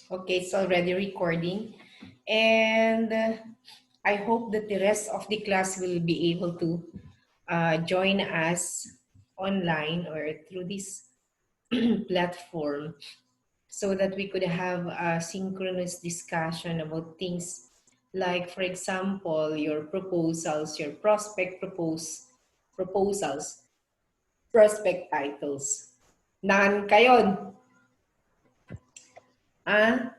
Okay, it's already recording. And I hope that the rest of the class will be able to join us online or through this platform so that we could have a synchronous discussion about things like, for example, your proposals, your proposals, prospect titles. Naan kayon? Ah?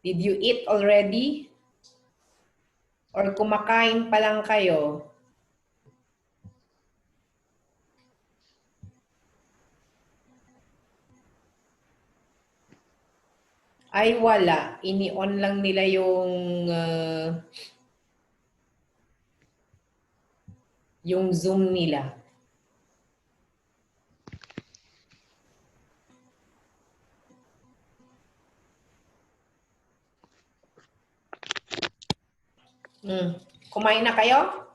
Did you eat already? Or kumakain pa lang kayo? Ay, wala. Ini-on lang nila yung Zoom nila. Kumain na kayo?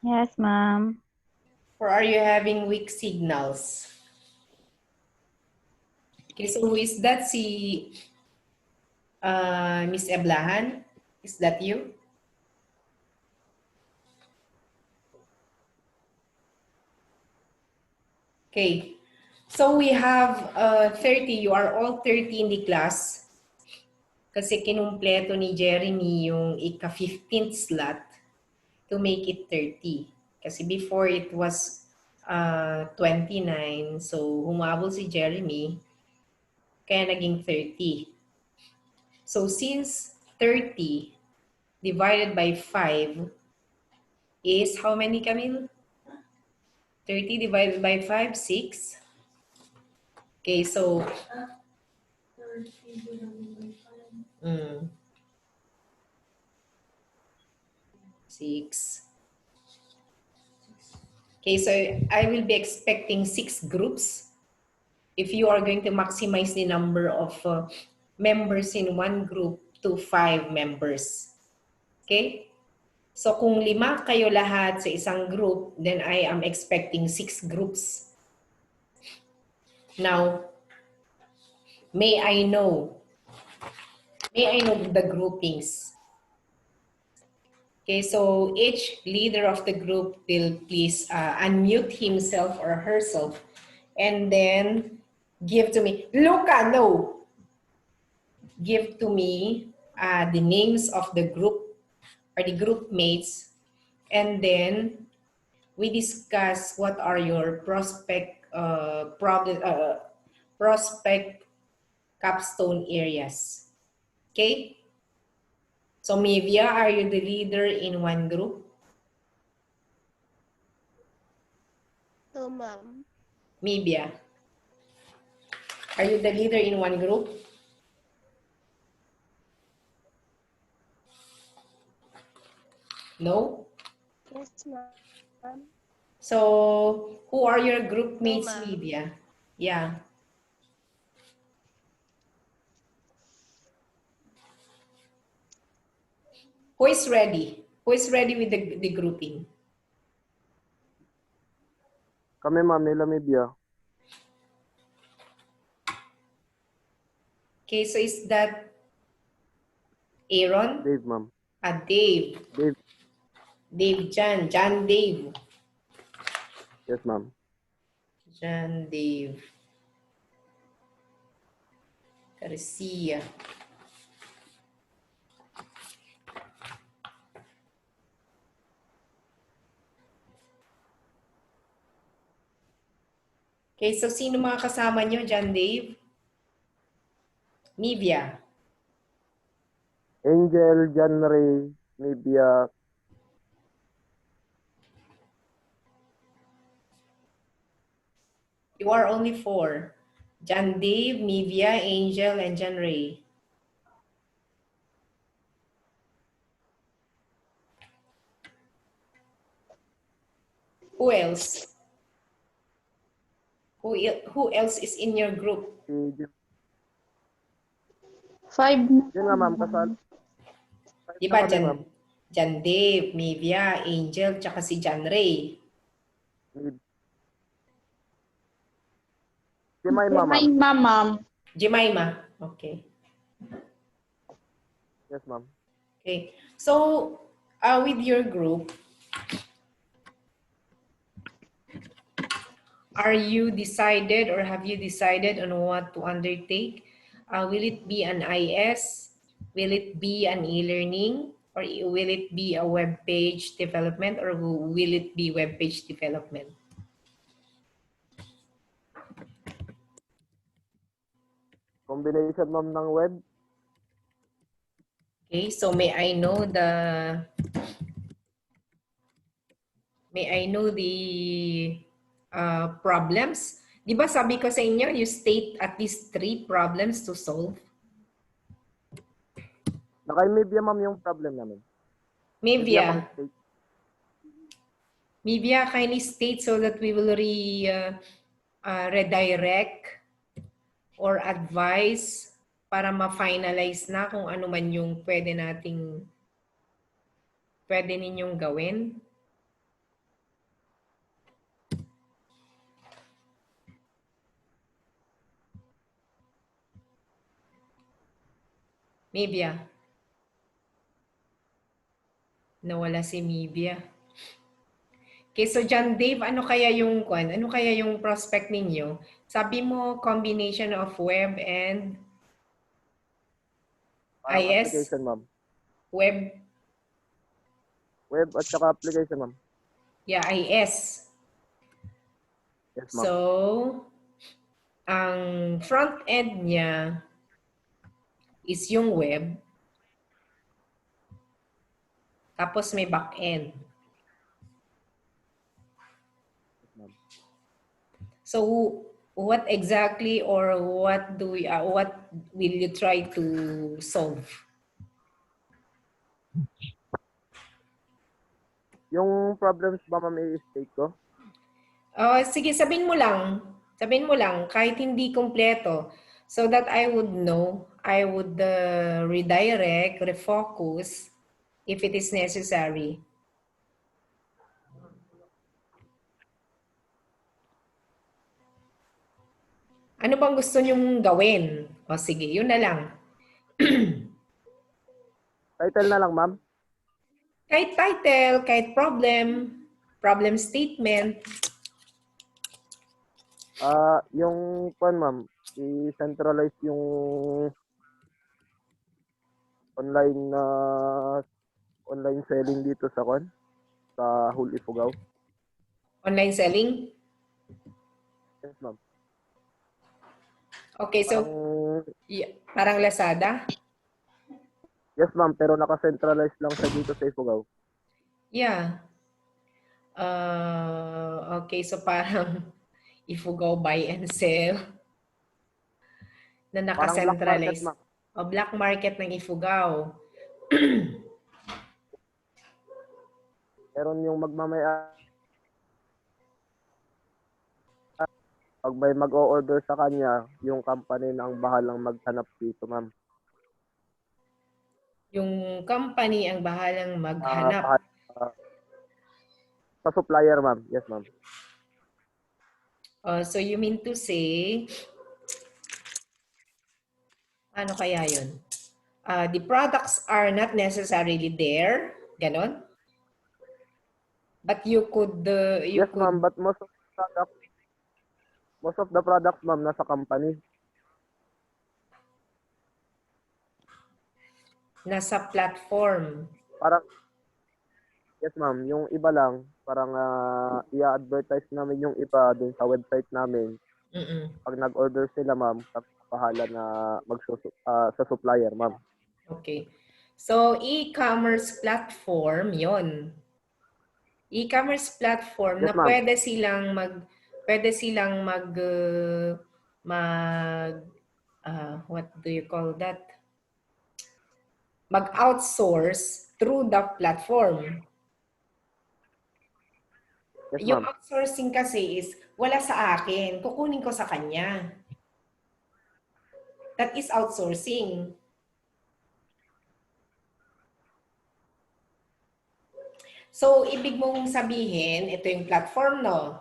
Yes, ma'am. Or are you having weak signals? Okay, so who is that? Si Miss Eblahan? Is that you? Okay. So we have 30. You are all 30 in the class. Kasi kinumpleto ni Jeremy yung ika-15th slot to make it 30. Kasi before it was 29. So humabol si Jeremy, kaya naging 30. So since 30 divided by 5 is how many, Camille? 30 divided by 5, 6. Okay, so 6. Okay, so I will be expecting 6 groups if you are going to maximize the number of members in one group to 5 members. Okay? So kung 5 kayo lahat sa isang group, then I am expecting 6 groups. Now, may I know the groupings. Okay, so each leader of the group will please unmute himself or herself and then give to me, Luca, no! Give to me the names of the group or the group mates, and then we discuss what are your prospect capstone areas. Okay? So Mivia, are you the leader in one group? No, ma'am. Mivia, are you the leader in one group? No? Yes, ma'am. So who are your group mates, No, ma'am. Mivia? Yeah. Who is ready? Who is ready with the grouping? Kami, ma'am, nila Media. Okay, so is that Aaron? Dave, ma'am. Dave. Dave. Dave Jan. Jan Dave. Yes, ma'am. Jan Dave. Garcia. Okay, so sino mga kasama nyo, Jan Dave? Nivia. Angel, John Ray, Media. You are only 4. Jan Dave, Nivia, Angel, and Jan Ray. Who else? Who else is in your group? Five. Yun nga, ma'am, kasal. Di ba, Jan Dave, Nivia, Angel, tsaka si Jan Ray. Si May, ma'am. Ma'am. Jemima. Okay. Yes, ma'am. Okay. So, with your group, are you decided or have you decided on what to undertake? Will it be an IS? Will it be an e-learning? Or will it be a web page development? Or will it be web page development? Combination, ma'am, ng web. Okay, so may I know the problems? Di ba sabi ko sa inyo, you state at least 3 problems to solve? Naka-media, ma'am, yung problem namin. Media pang Maybe, state. maybe kindly state so that we will redirect or advise para ma-finalize na kung ano man yung pwede ninyong gawin. Maybe nawala si Mibia. Okay, so John Dave, ano kaya yung prospect ninyo? Sabi mo combination of web and Parang IS, application, ma'am. web, Web at saka application, ma'am. yeah, IS. Yes, ma'am. So, ang front end niya is yung web, tapos may back end. Yes, ma'am. So, what exactly or what will you try to solve? Yung problems ba, ma'am, i-state ko? Sige, sabihin mo lang, kahit hindi kompleto, so that I would know, I would redirect, refocus, if it is necessary. Ano bang gusto nyong gawin? O sige, yun na lang. Title na lang, ma'am. Kahit title, kahit problem statement, Yung ma'am, i-centralize yung online na online selling dito sa sa Whole Ifugao. online selling. Yes, ma'am. Okay, so Parang, parang Lazada? yes, ma'am, pero naka-centralize lang siya dito sa Ifugao. Yeah. Okay, so parang if you go buy and sell na Parang black market, naka-centralize. ma'am. O black market ng Ifugao. Meron yung magmamaya pag may mag-o-order sa kanya, yung company na ang bahalang maghanap dito, ma'am. Yung company ang bahalang maghanap. Uh, sa supplier, ma'am. Yes, ma'am. So you mean to say, ano kaya yun? The products are not necessarily there, ganon? But you could, Yes, ma'am, but most of the products, ma'am, nasa company. nasa platform. Parang, yes, ma'am, yung iba lang, parang i-advertise namin yung iba dun sa website namin. Mm-mm. Pag nag-order sila, ma'am, bahala na sa supplier, ma'am. Okay. So, e-commerce platform, yon. E-commerce platform Yes, na ma'am. pwede silang what do you call that? Mag-outsource through the platform. Yes, Yung ma'am. outsourcing kasi is wala sa akin, kukunin ko sa kanya. That is outsourcing. So, ibig mong sabihin, ito yung platform, no?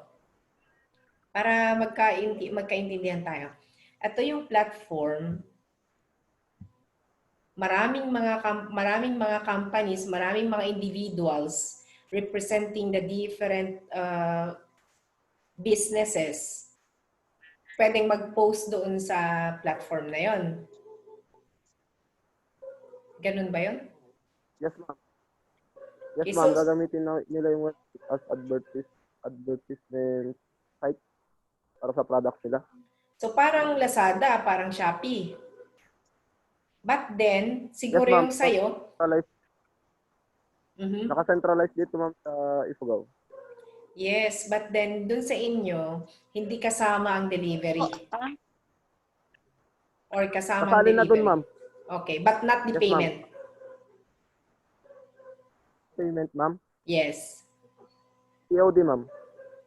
Para magkaintindihan tayo. Ito yung platform, maraming mga companies, maraming mga individuals representing the different businesses. Pwedeng mag-post doon sa platform na yon. Ganun ba yun? Yes, ma'am. Yes, Okay, ma'am. so, Gagamitin nila yung website as advertisement site para sa product nila. so parang Lazada, parang Shopee. But then, Yes, siguro ma'am. yung sa'yo, mhm. Naka-centralize dito, ma'am, sa Ifugao. Yes, but then dun sa inyo, hindi kasama ang delivery or kasama ang Kasali na dun, delivery. ma'am. Okay, but not the Yes, ma'am. payment. Payment, ma'am. Yes. COD, ma'am.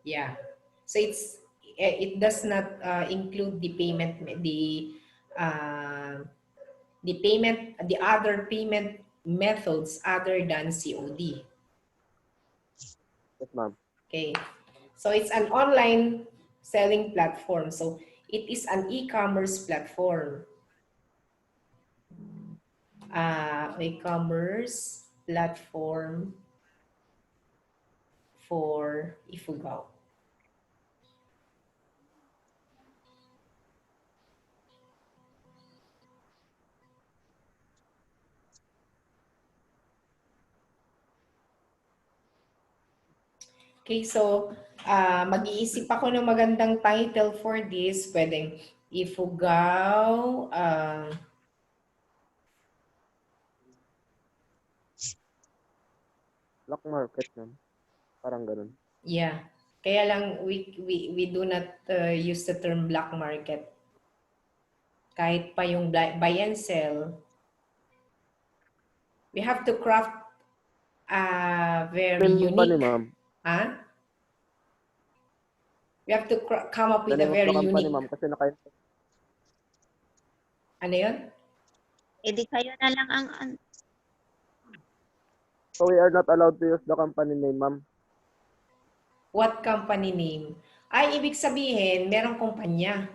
Yeah. So it does not include uh, the other payment methods other than COD. Yes, ma'am. Okay. So it's an online selling platform. So it is an e-commerce platform. E-commerce platform for Ifugao. Okay, so mag-iisip ako ng magandang title for this. Pwedeng Ifugao, Black market, ma'am. Parang ganun. yeah. Kaya lang we do not use the term black market. Kahit pa yung buy and sell, we have to craft very Name ba ni unique. ma'am? Huh? We have to come up The with a name of the very company, unique. ma'am, kasi naka Ano yun? E di kayo na lang ang So we are not allowed to use the company name, ma'am. What company name? Ay, ibig sabihin, merong kumpanya.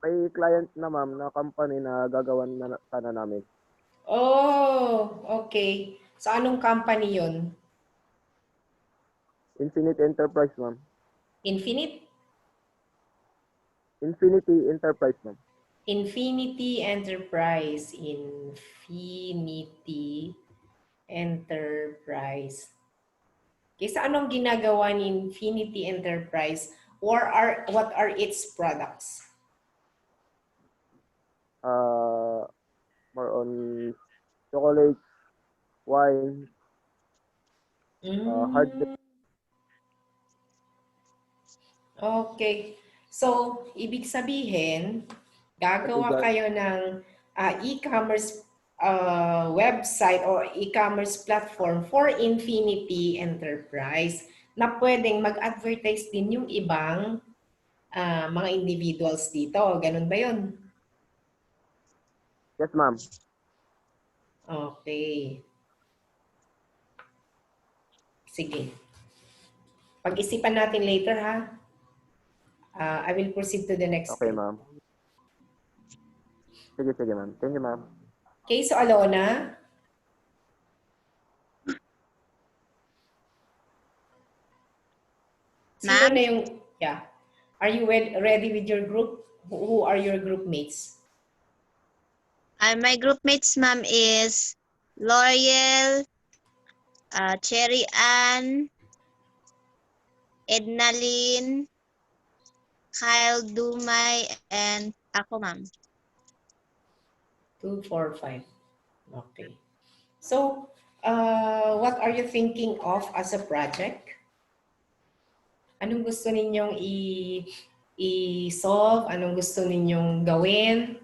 May client na, ma'am, na company na gagawan na sana namin. Oh, okay. So, anong company yun? Infinity Enterprise, ma'am. Infinite? Infinity Enterprise, ma'am. Infinity Enterprise. Infinity Enterprise. Okay, so anong ginagawa ni Infinity Enterprise? What are its products? More on chocolate, wine, hard Mm, okay. So, ibig sabihin, gagawa bigas. kayo ng e-commerce website or e-commerce platform for Infinity Enterprise na pwedeng mag-advertise din yung ibang mga individuals dito. Ganun ba yun? Yes, ma'am. Okay. Sige. Pag-isipan natin later ha. I will proceed to the next Okay, step. ma'am. Sige, ma'am. Thank you, ma'am. Okay, so Alona, sino Ma'am? na yung, yeah. Are you ready with your group? Who are your group mates? My group mates, ma'am, is L'Oreal, Cherry Ann, Edna Lynn, Kyle Dumay, and ako, ma'am. 2, 4, 5. Okay. So, what are you thinking of as a project? Anong gusto ninyong i-solve? Anong gusto ninyong gawin?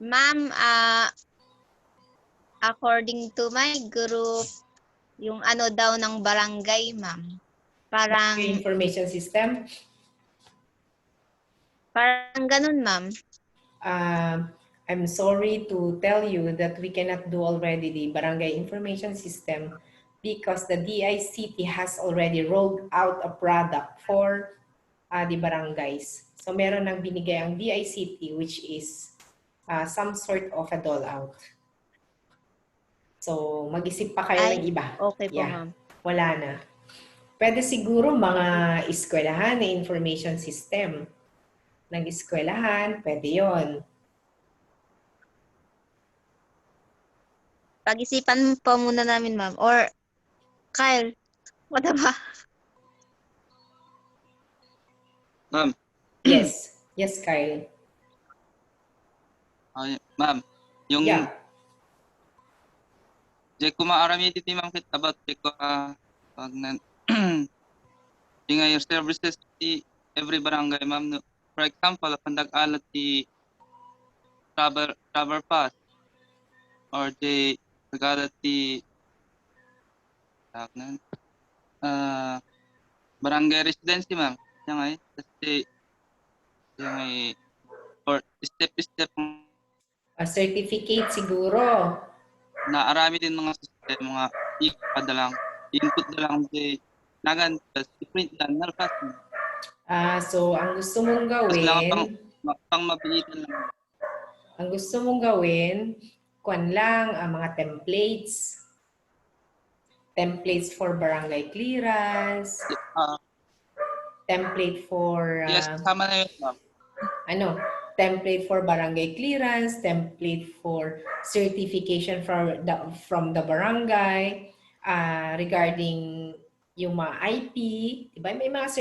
Ma'am, according to my group, yung ano daw ng barangay, ma'am. Barangay Parang information system? ganun, ma'am. I'm sorry to tell you that we cannot do already the barangay information system because the DICT has already rolled out a product for the barangays. So meron nang binigay ang DICT, which is some sort of a dole out. So mag-isip pa kayo ng Ay, iba. okay po, Yeah, ma'am. wala na. Pwede siguro mga eskwelahan na information system. Ng eskwelahan, pwede yon. Pag-isipan po muna namin, ma'am. Or, Kyle, what ba? Ma'am, Yes. Yes, Kyle. ma'am, yung Yeah. di ko maarami dito ma'am kit about di ko pag nan di nga yung services di every barangay ma'am. No. For example, pandag-alat di travel pass or di pag-alat di barangay residency ma'am. Yung ay kasi yung ay or step A certificate siguro. na arami din mga system mga ipadalang input na lang di nagan print lang nalpas. So ang gusto mong Tapos lang gawin, pang mabilitan lang. ang gusto mong gawin, kuan lang, ang mga templates. Templates for barangay clearance, template for Yes, kasama na yun, ma'am. template for barangay clearance, template for certification from the barangay regarding yung mga IP, diba? May mga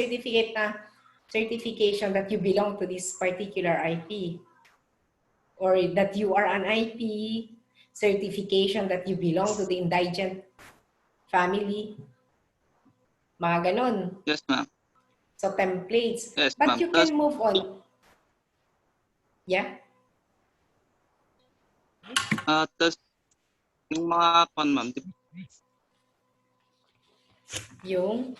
certification that you belong to this particular IP or that you are an IP, certification that you belong to the indigent family, mga ganon. Yes, ma'am. So templates. Yes, But ma'am. you can move on. Yeah? Tapos, yung mga kon, ma'am. Yung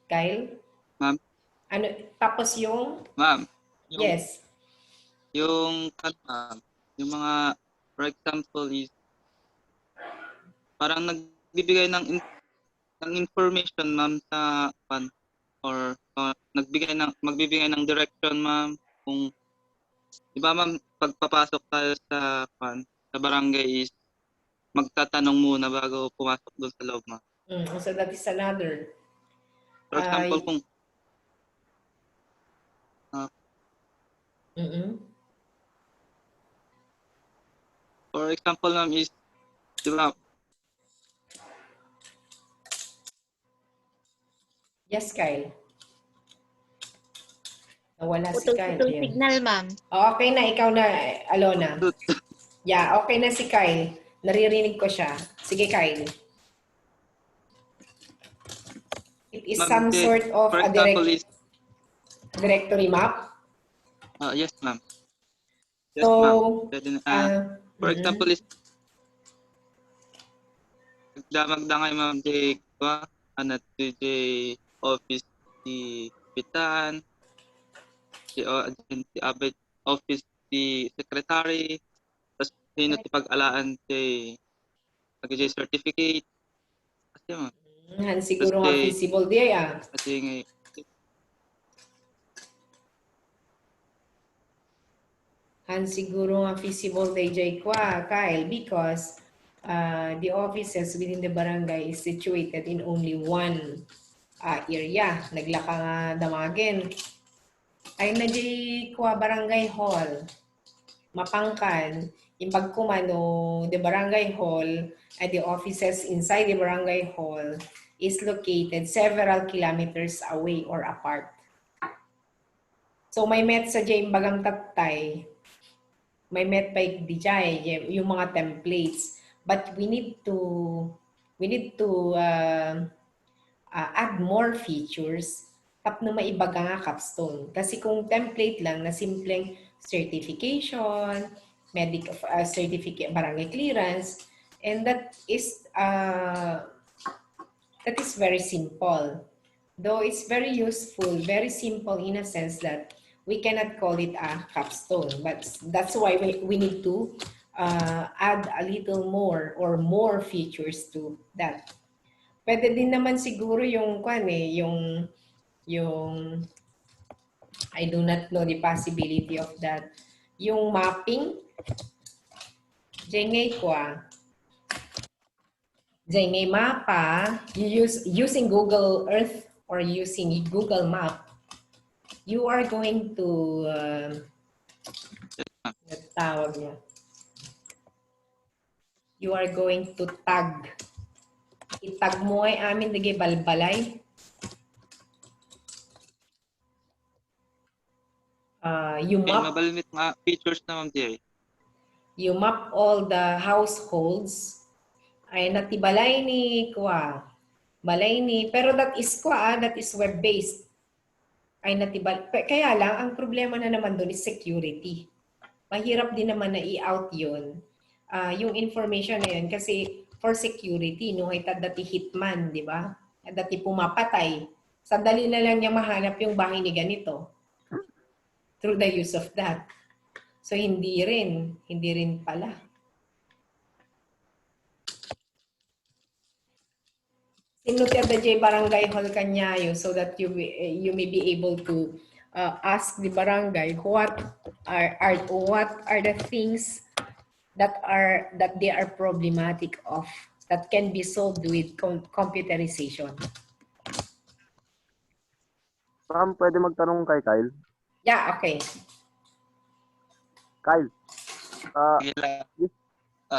Kyle? Ma'am? Ano, tapos yung? Ma'am. Yes. Yung ma'am, yung mga, for example, is parang nagbibigay ng information, ma'am, sa pan or magbibigay ng direction, ma'am, kung di ba, ma'am, pagpapasok tayo sa pan sa barangay is magtatanong muna bago pumasok doon sa loob, ma'am. So that is another. For example, kung for example, ma'am, is di ba? Yes, Kyle. Nawala si Kyle. Putol signal, ma'am. Okay na, ikaw na, Alona. Yeah, okay na si Kyle. Naririnig ko siya. Sige, Kyle. It is some sort of a directory map. Yes, ma'am. Yes, So, ma'am. For example, is magdamagdangay, ma'am, di ba? DJ office di Pitan, di abet office di secretary, tapos sino ti pag-alaan di certificate. Kasi ma'am. Siguro nga feasible di Kasi nga siguro nga feasible day kwa, Kyle, because the offices within the barangay is situated in only one area. Naglaka nga damagin. Ay na kwa barangay hall. Mapangkan, imbag kumano, the barangay hall and the offices inside the barangay hall is located several kilometers away or apart. So may met sa jay bagang tatay, may met pa di jay, yung mga templates. But we need to add more features tapno maibaga nga capstone. Kasi kung template lang na simpleng certification, certificate, barangay clearance, and that is very simple. Though it's very useful, very simple in a sense that we cannot call it a capstone. But that's why we need to add a little more or more features to that. Pwede din naman siguro yung yung I do not know the possibility of that. Yung mapping, jengay kwa. Jengay mapa, using Google Earth or using Google Map, you are going to tawag niya. You are going to tag. Itag mo ay amin lagi balbalay. You Okay, map mabalimit nga features na ma'am Jerry. you map all the households ay natibalay ni kwa. Balay ni pero that is that is web based. Ay natibal kaya lang ang problema na naman doon is security. Mahirap din naman na i-out 'yon. Yung information na yun kasi for security no ay dati hitman, di ba? Dati pumapatay. Sandali na lang niya mahanap yung bahay ni ganito through the use of that. So hindi rin pala. Sinuti at the J Barangay Hall Canyayo so that you may be able to ask the barangay what are the things that they are problematic of that can be solved with computerization. Ma'am, pwede magtanong kay Kyle? Yeah, okay. Kyle, Sige lang. this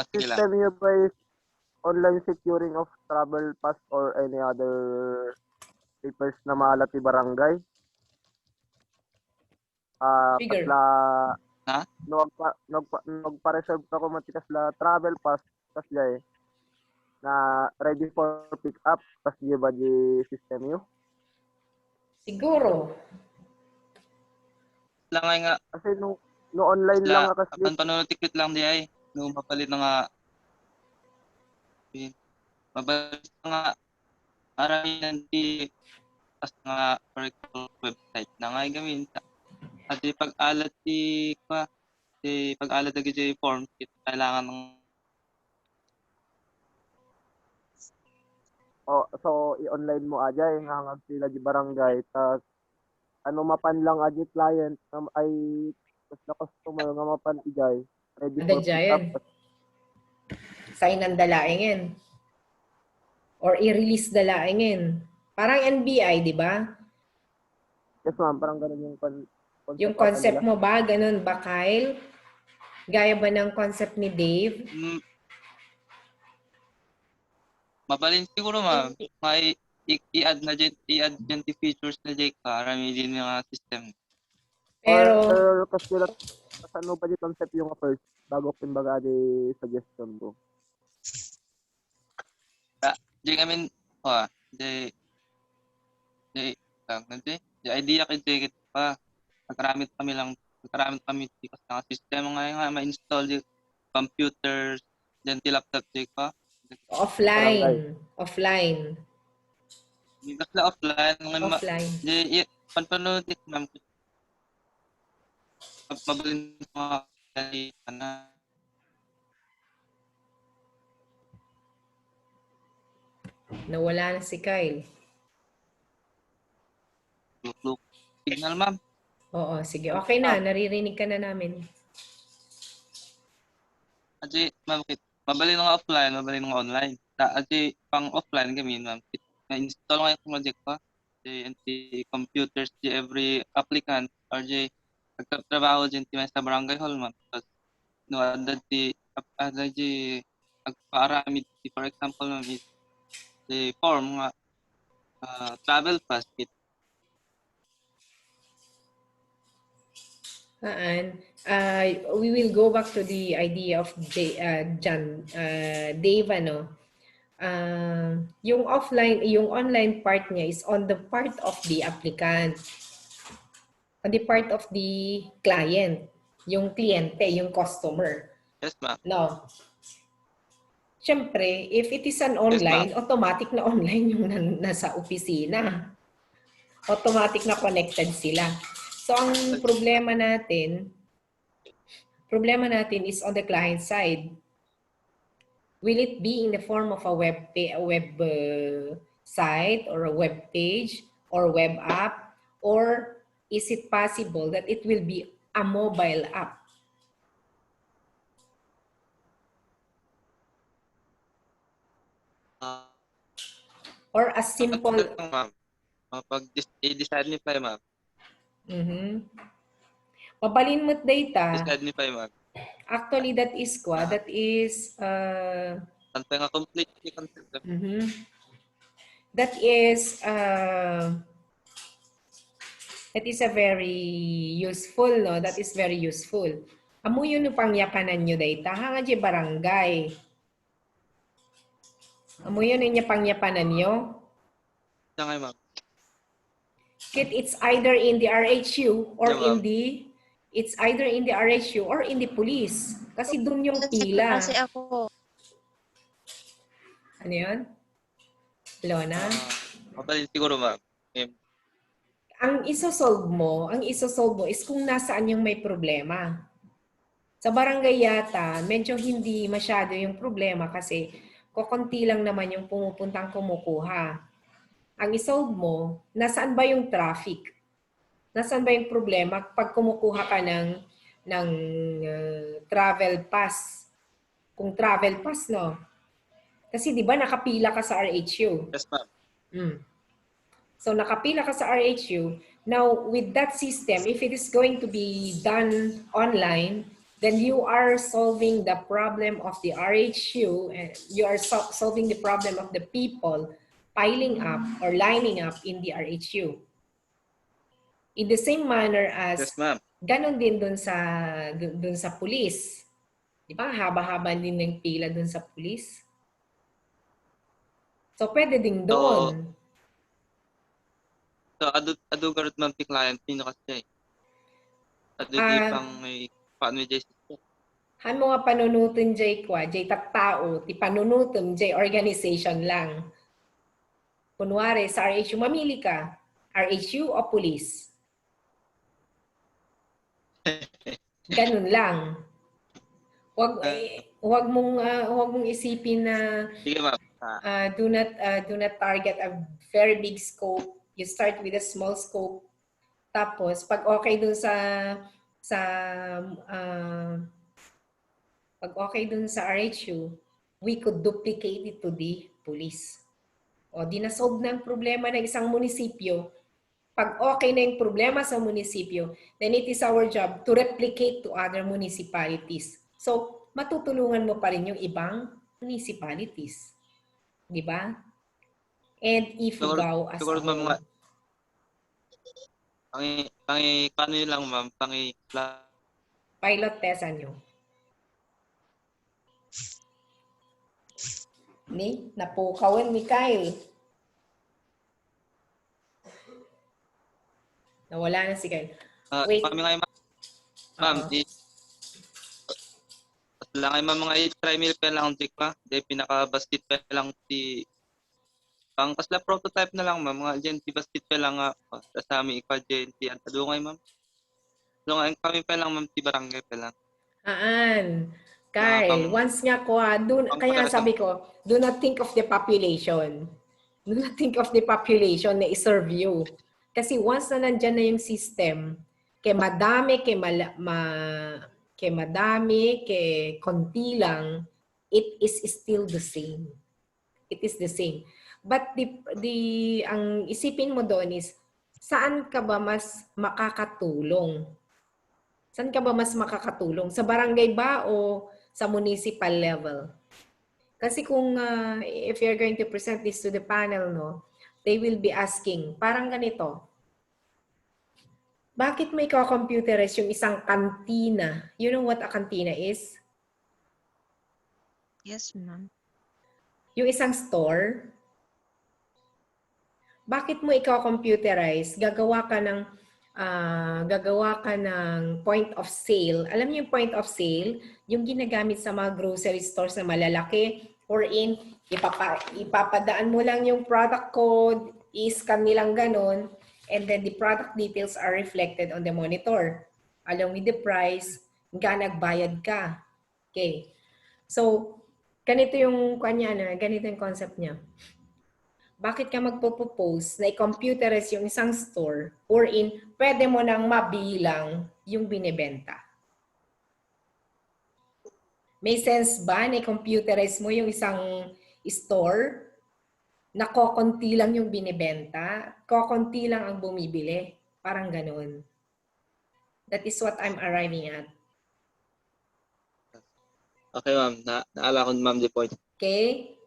Sige lang. system niyo ba is online securing of travel pass or any other papers na maalat ni barangay? Figure. Kasla, Ha? nagpa-reserve ka ko matikas la travel pass kasla na ready for pick up kas di ba di system niyo? Siguro. Lang ay nga, Kasi no online lang sila, kasi apan panonotikit lang di ay, no mapalit na nga, mabalit na nga, marami nanti, as nga, for example, website na nga gawin. At di pag-alat pag-alat na gajay form, kailangan ng so i-online mo aja yung hangag sila di barangay tas ano mapan lang aja client ay tas na customer nga mapan ijay ready Ada for pick up. giant. Sign ang dalaingin. Or i-release dalaingin. Parang NBI, di ba? Yes ma'am, parang ganun yung concept. Yung concept mo ba? Ganun ba, Kyle? Gaya ba ng concept ni Dave? mabalin siguro ma'am, may i-add dyan the features na Jake para may din yung system. Pero, Or kasi ano pa di concept yung first bago kumbaga di suggestion ko. Di kami, di idea kay Jake pa. Nagkaramit kami because ng system nga ma-install yung computers, then the laptop Jake pa. offline. Hindi na sila offline. Offline. Panpanotik ma'am. Mabalin mga na Nawala na si Kyle. look. Signal ma'am. Oo, sige. Okay na. Naririnig ka na namin. Aji, ma'am, mabalin nga offline, mabalin nga online. Aji, pang offline kami ma'am. Na-install nga yung project pa. The computers, every applicant, RJ, nagtatrabaho dyan sa barangay hall ma'am. Tapos, no, ada di, nagpaarami, for example, ma'am, the form nga, travel pass, We will go back to the idea of Dave, ano? Yung online part niya is on the part of the applicant. On the part of the client. Yung kliyente, yung customer. Yes, ma'am. No. Siyempre, if it is an online, Yes, automatic na online yung nasa opisina. Automatic na connected sila. So, ang problema natin is on the client side. Will it be in the form of a web site or a web page or web app, or is it possible that it will be a mobile app Ah, or a simple? lang, ma'am. Pag i-decide ni pa, ma'am. Mhm. Mabalinmot data. Decide ni pa, ma'am. Actually, that is Tanto nga completely concept. mhm. That is a very useful, no? That is very useful. Amo yun yung pangyapanan nyo data. Hanga di barangay. Amo yun yung pangyapanan nyo. Siya nga, ma'am. It's either in the RHU or Yeah, ma'am. it's either in the RHU or in the police. Kasi dun yung pila. Kasi ako, Ano yun? Lona? Mabalin siguro, ma'am. Ang isosolve mo is kung nasaan yung may problema. Sa barangay yata, medyo hindi masyado yung problema kasi kokonti lang naman yung pumupuntang kumukuha. Ang isolve mo, nasaan ba yung traffic? Nasaan ba yung problema pag kumukuha ka ng travel pass? Kung travel pass, no? Kasi di ba nakapila ka sa RHU? Yes, ma'am. Mm. So nakapila ka sa RHU. Now, with that system, if it is going to be done online, then you are solving the problem of the RHU and you are solving the problem of the people piling up or lining up in the RHU. In the same manner as Yes, ma'am. ganon din dun sa police. Di ba? Haba-haba din ng pila dun sa police. So, pwede din doon. So, adugarot ma'am ti client, pino kasi. Adu di pang may paano jay system. Han mo nga panunutin jay kwa, jay tattao, ti panunutin jay organization lang. Kunwari, sa RHU, mamili ka. RHU o police? Ganun lang. Wag mong isipin na Sige, ma'am. do not target a very big scope. You start with a small scope. Tapos pag okay dun sa RHU, we could duplicate it to the police. O di na-solve na ang problema ng isang munisipyo. Pag okay na yung problema sa munisipyo, then it is our job to replicate to other municipalities. So, matutulungan mo pa rin yung ibang municipalities. Di ba? And Ifugao as a Siguro ma'am nga, whole. paano yun lang ma'am, Pilot test nyo. Ni, napukawan ni Kyle. Nawala na si Kyle. Wait. Kami nga ma'am, lang ay mga i-try meal pa lang dik pa. Di pinaka-basket pa lang pang kasla prototype na lang ma'am, mga agent basket pa lang sa amin ika-agent ang tadungay ma'am. So nga kami pa lang ma'am ti barangay pa lang. Kyle, once nga ko kaya sabi ko, do not think of the population. Do not think of the population na iserve you. Kasi once na nandyan na yung system, kay madami, kay konti lang, it is still the same. It is the same. But ang isipin mo doon is, saan ka ba mas makakatulong? Saan ka ba mas makakatulong? Sa barangay ba o sa municipal level? Kasi kung if you're going to present this to the panel, no, they will be asking, parang ganito, bakit may computerize yung isang kantina? You know what a kantina is? yes ma'am. Yung isang store. Bakit mo computerize? Gagawa ka ng point of sale. Alam niyo yung point of sale? Yung ginagamit sa mga grocery stores na malalaki, wherein ipapadaan mo lang yung product code, i-scan nilang ganon, And then the product details are reflected on the monitor along with the price, hanggang nagbayad ka. Okay. So, ganito yung kanya na, ganito yung concept niya. Bakit ka magpo-propose na i-computerize yung isang store wherein pwede mo nang mabilang yung binibenta? May sense ba na i-computerize mo yung isang store na kokonti lang yung binibenta, kokonti lang ang bumibili? Parang ganun. That is what I'm arriving at. Okay, ma'am. Naala ko, ma'am, the point. Okay?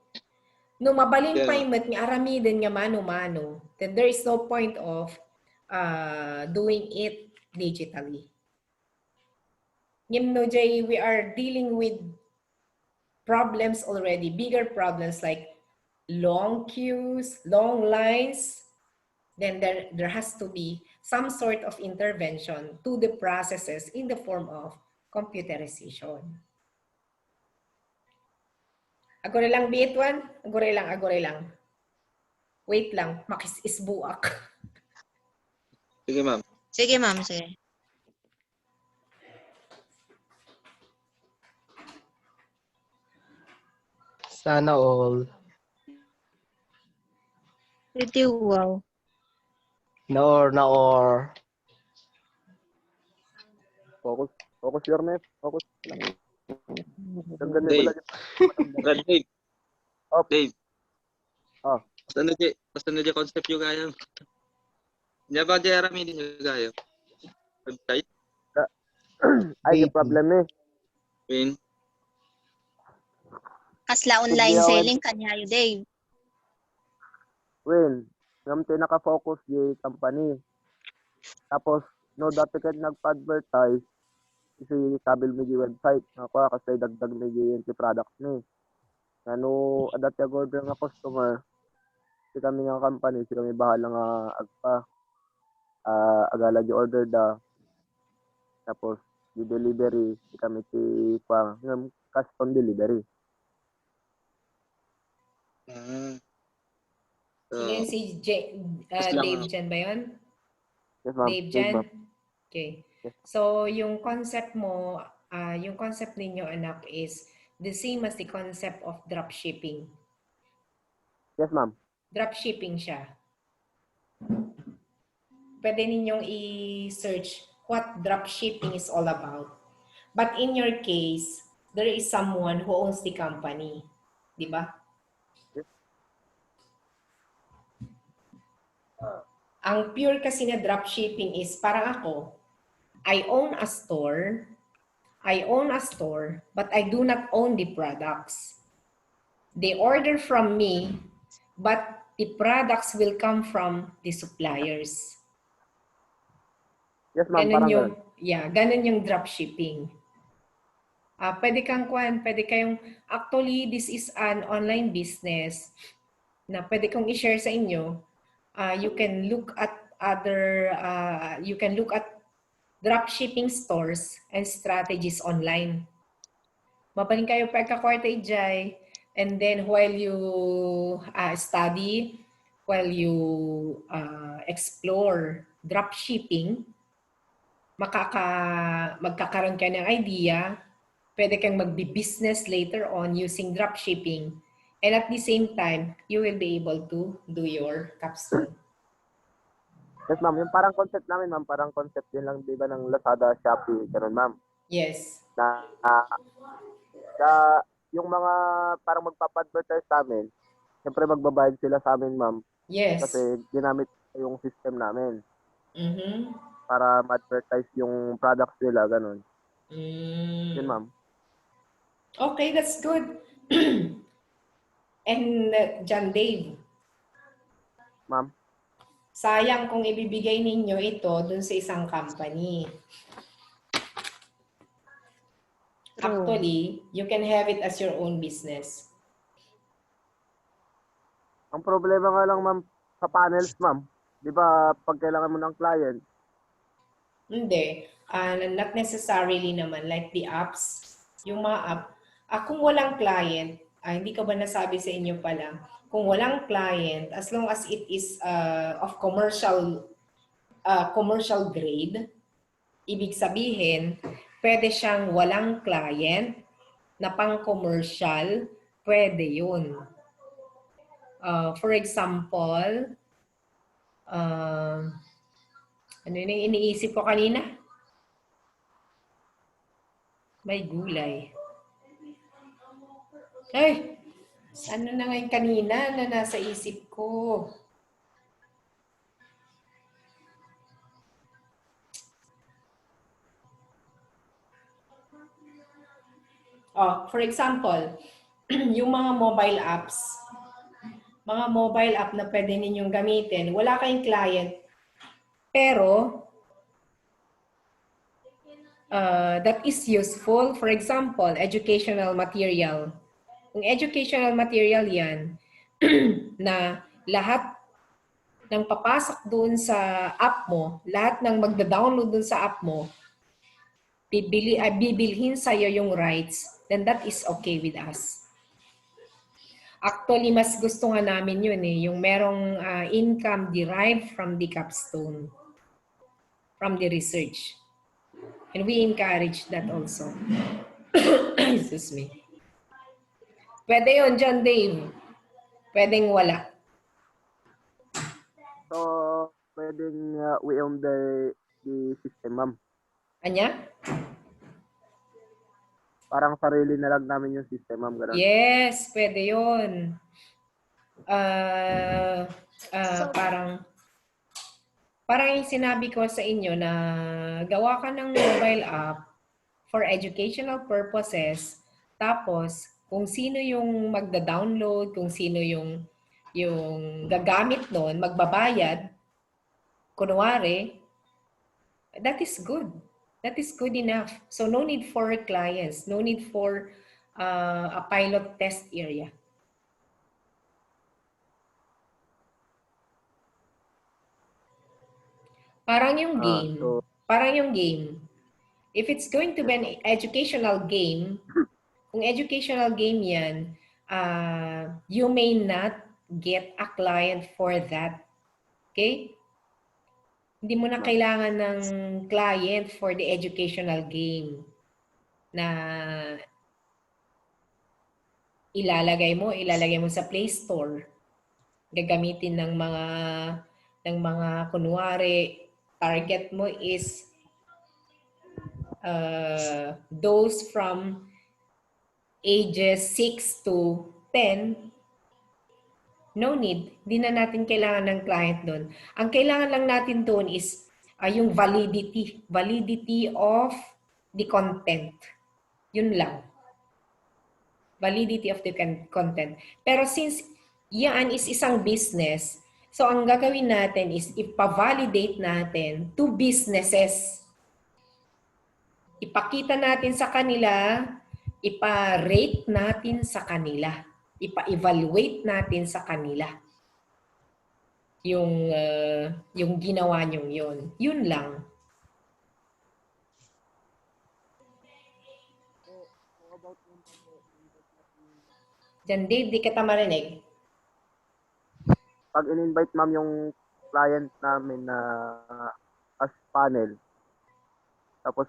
No mabaling Yeah. payment nga aramidin nga mano-mano, then there is no point of doing it digitally. No, Jay, we are dealing with problems already, bigger problems like long queues, long lines. Then there has to be some sort of intervention to the processes in the form of computerization. Agore lang, B81? Agore lang. Wait lang, makis-isbuak. Sige, ma'am. Sige, ma'am. Sige. Sana all. Pretty wow. Naor. Focus your net. Focus lang. Ang ganda Dave. wala Brad, Dave. Oh. Dave. Oh. Basta na di concept yung gaya. Hindi ba di arami din yung gaya? Website? Ay, yung problem eh. Win. Kasla online Sige, selling kanyayo, Dave. Win, yung naka-focus yung company. Tapos, no dati ka nagpa-advertise, kasi kabil mo yung website. Ako, kasi dagdag mo yung products ni. Ano, dati order nga customer, si kami nga company, si kami bahala nga agala yung order da. Tapos, yung delivery, si kami si yung custom delivery. So, Sino yun si Dave Jan ba yun? Yes, ma'am. Dave Yes, Jan? ma'am. Okay. So, yung concept mo, yung concept ninyo, anak, is the same as the concept of dropshipping. Yes, ma'am. Dropshipping siya. Pwede ninyong i-search what dropshipping is all about. But in your case, there is someone who owns the company. Di ba? Ang pure kasi na dropshipping is parang ako, I own a store, but I do not own the products. They order from me, but the products will come from the suppliers. Yes, ma'am. Ganun Parang yung, ganun. ganun yung dropshipping. Pwede kayong, actually, this is an online business na pwede kong i-share sa inyo. You can look at dropshipping stores and strategies online. Mapaling kayo pagka-kwarta ijay, and then while you study, while you explore dropshipping, magkakaroon ka ng idea, pwede kang magbi-business later on using dropshipping. And at the same time, you will be able to do your capstone. Yes, ma'am. Yung parang concept namin, ma'am, parang concept din lang, di ba, ng Lazada, Shopee, ganun, ma'am. Yes. Yung mga parang magpapa-advertise sa amin, siyempre magbabayad sila sa amin, ma'am. Yes. Kasi ginamit yung system namin Mm-hmm. para ma-advertise yung products nila, ganun. Yun, ma'am. Okay, that's good. And John Dave, Ma'am. sayang kung ibibigay ninyo ito dun sa isang company. Actually, you can have it as your own business. Ang problema nga lang, ma'am, sa panels, ma'am. Di ba, pag kailangan mo ng client, Hindi. Not necessarily naman. Like the apps, yung mga app. Kung walang client, hindi ka ba nasabi sa inyo pala, kung walang client, as long as it is of commercial commercial grade, ibig sabihin, pwede siyang walang client na pang-commercial, pwede yun. For example, ano yun yung iniisip ko kanina? May gulay. Ay! Ano na ngayon kanina na nasa isip ko? For example, yung mga mobile app na pwede ninyong gamitin, wala kayong client, pero that is useful. For example, educational material. Kung educational material yan, na lahat ng papasok doon sa app mo, lahat ng magda-download doon sa app mo, bibilhin sa'yo yung rights, then that is okay with us. Actually, mas gusto nga namin yun yung merong income derived from the capstone, from the research. And we encourage that also. Excuse me. Pwede yun, John Dave. Pwedeng wala. So, pwedeng we own the system, ma'am. Anya? Parang sarili na lang namin yung system, ma'am. Ganun. Yes, pwede yun. Parang yung sinabi ko sa inyo na gawa ka ng mobile app for educational purposes, tapos kung sino yung magda-download, kung sino yung gagamit nun, magbabayad, kunwari, that is good. That is good enough. So no need for clients, no need for a pilot test area. Parang yung game. Parang yung game. If it's going to be an educational game, kung educational game yan, you may not get a client for that. Okay? Hindi mo na kailangan ng client for the educational game na ilalagay mo sa Play Store. Gagamitin ng mga kunwari, target mo is those from ages 6 to 10, no need. Hindi na natin kailangan ng client doon. Ang kailangan lang natin doon is yung validity of the content. Yun lang. Validity of the content. Pero since yan is isang business, so ang gagawin natin is ipa-validate natin to businesses. Ipakita natin sa kanila, ipa-rate natin sa kanila, ipa-evaluate natin sa kanila yung ginawa niyong yun. Yun lang. Diyan, Dave, di kita marinig. Pag in-invite, ma'am, yung client namin na as panel, tapos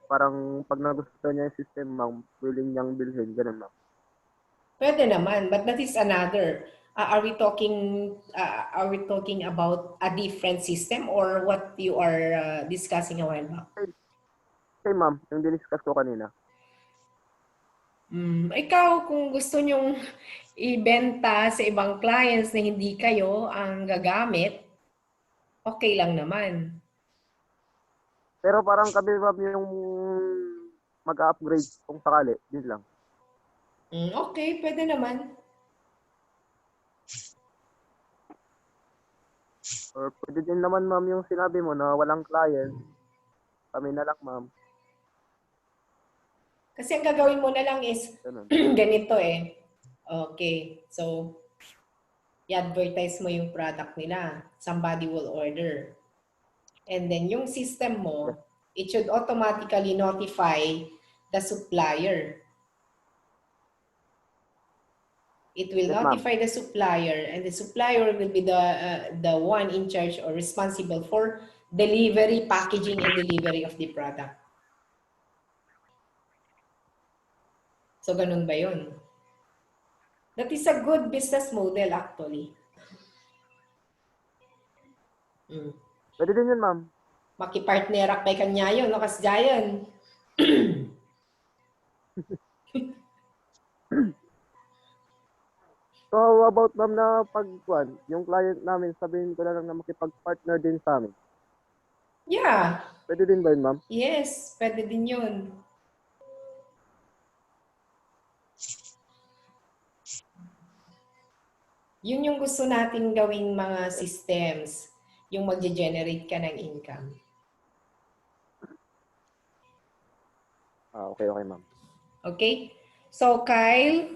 parang pag nagustuhan niya yung system, ma'am, willing niyang bilhin, ganun, ma'am. Pwede naman, but that is another. Are we talking about a different system or what you are discussing a while back? Okay, ma'am, yung diniscuss ko kanina. Ikaw, kung gusto nyong ibenta sa ibang clients na hindi kayo ang gagamit, okay lang naman. Pero parang kami, ma'am, yung mag-upgrade kung sakali, din lang. Okay, pwede naman. Or pwede din naman, ma'am, yung sinabi mo na walang client, kami na lang, ma'am. Kasi ang gagawin mo na lang is ganito Okay, so i-advertise mo yung product nila. Somebody will order. And then yung system mo, it should automatically notify the supplier. It will notify the supplier, and the supplier will be the one in charge or responsible for delivery, packaging, and delivery of the product. So, ganun ba yun? That is a good business model actually. Mm. Pwede din yun, ma'am. Makipartnerak kay kanya yun, no? Kas Jayan. So, how about, ma'am, na yung client namin, sabihin ko na lang na makipag-partner din sa amin. Yeah. Pwede din ba yun, ma'am? Yes, pwede din yun. Yun yung gusto nating gawing mga systems, yung magge-generate ka ng income. Okay, ma'am. Okay? So, Kyle,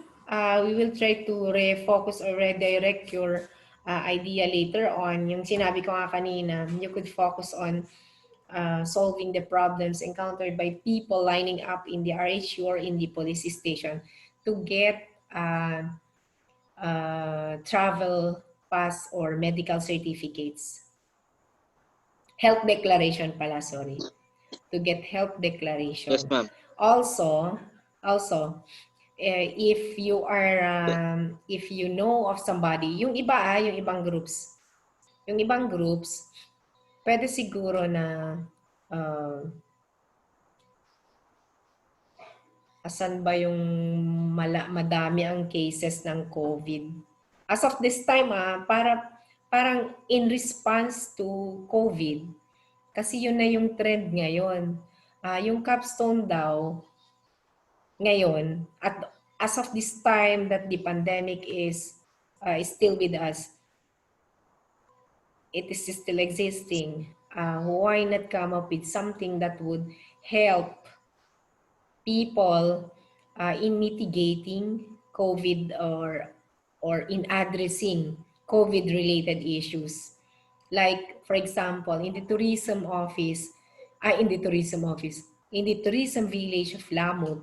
we will try to refocus or redirect your idea later on. Yung sinabi ko nga kanina, you could focus on solving the problems encountered by people lining up in the RHU or in the police station to get travel pass or medical certificates. Health declaration pala, sorry. To get health declaration. Yes, ma'am. Also, if you are, if you know of somebody, yung ibang groups, pwede siguro na, asan ba yung madami ang cases ng COVID? As of this time, parang in response to COVID, kasi yun na yung trend ngayon. Yung Capstone daw, ngayon, at as of this time that the pandemic is still with us, it is still existing. Why not come up with something that would help people in mitigating COVID or in addressing COVID-related issues? Like, for example, in the tourism village of Lamut,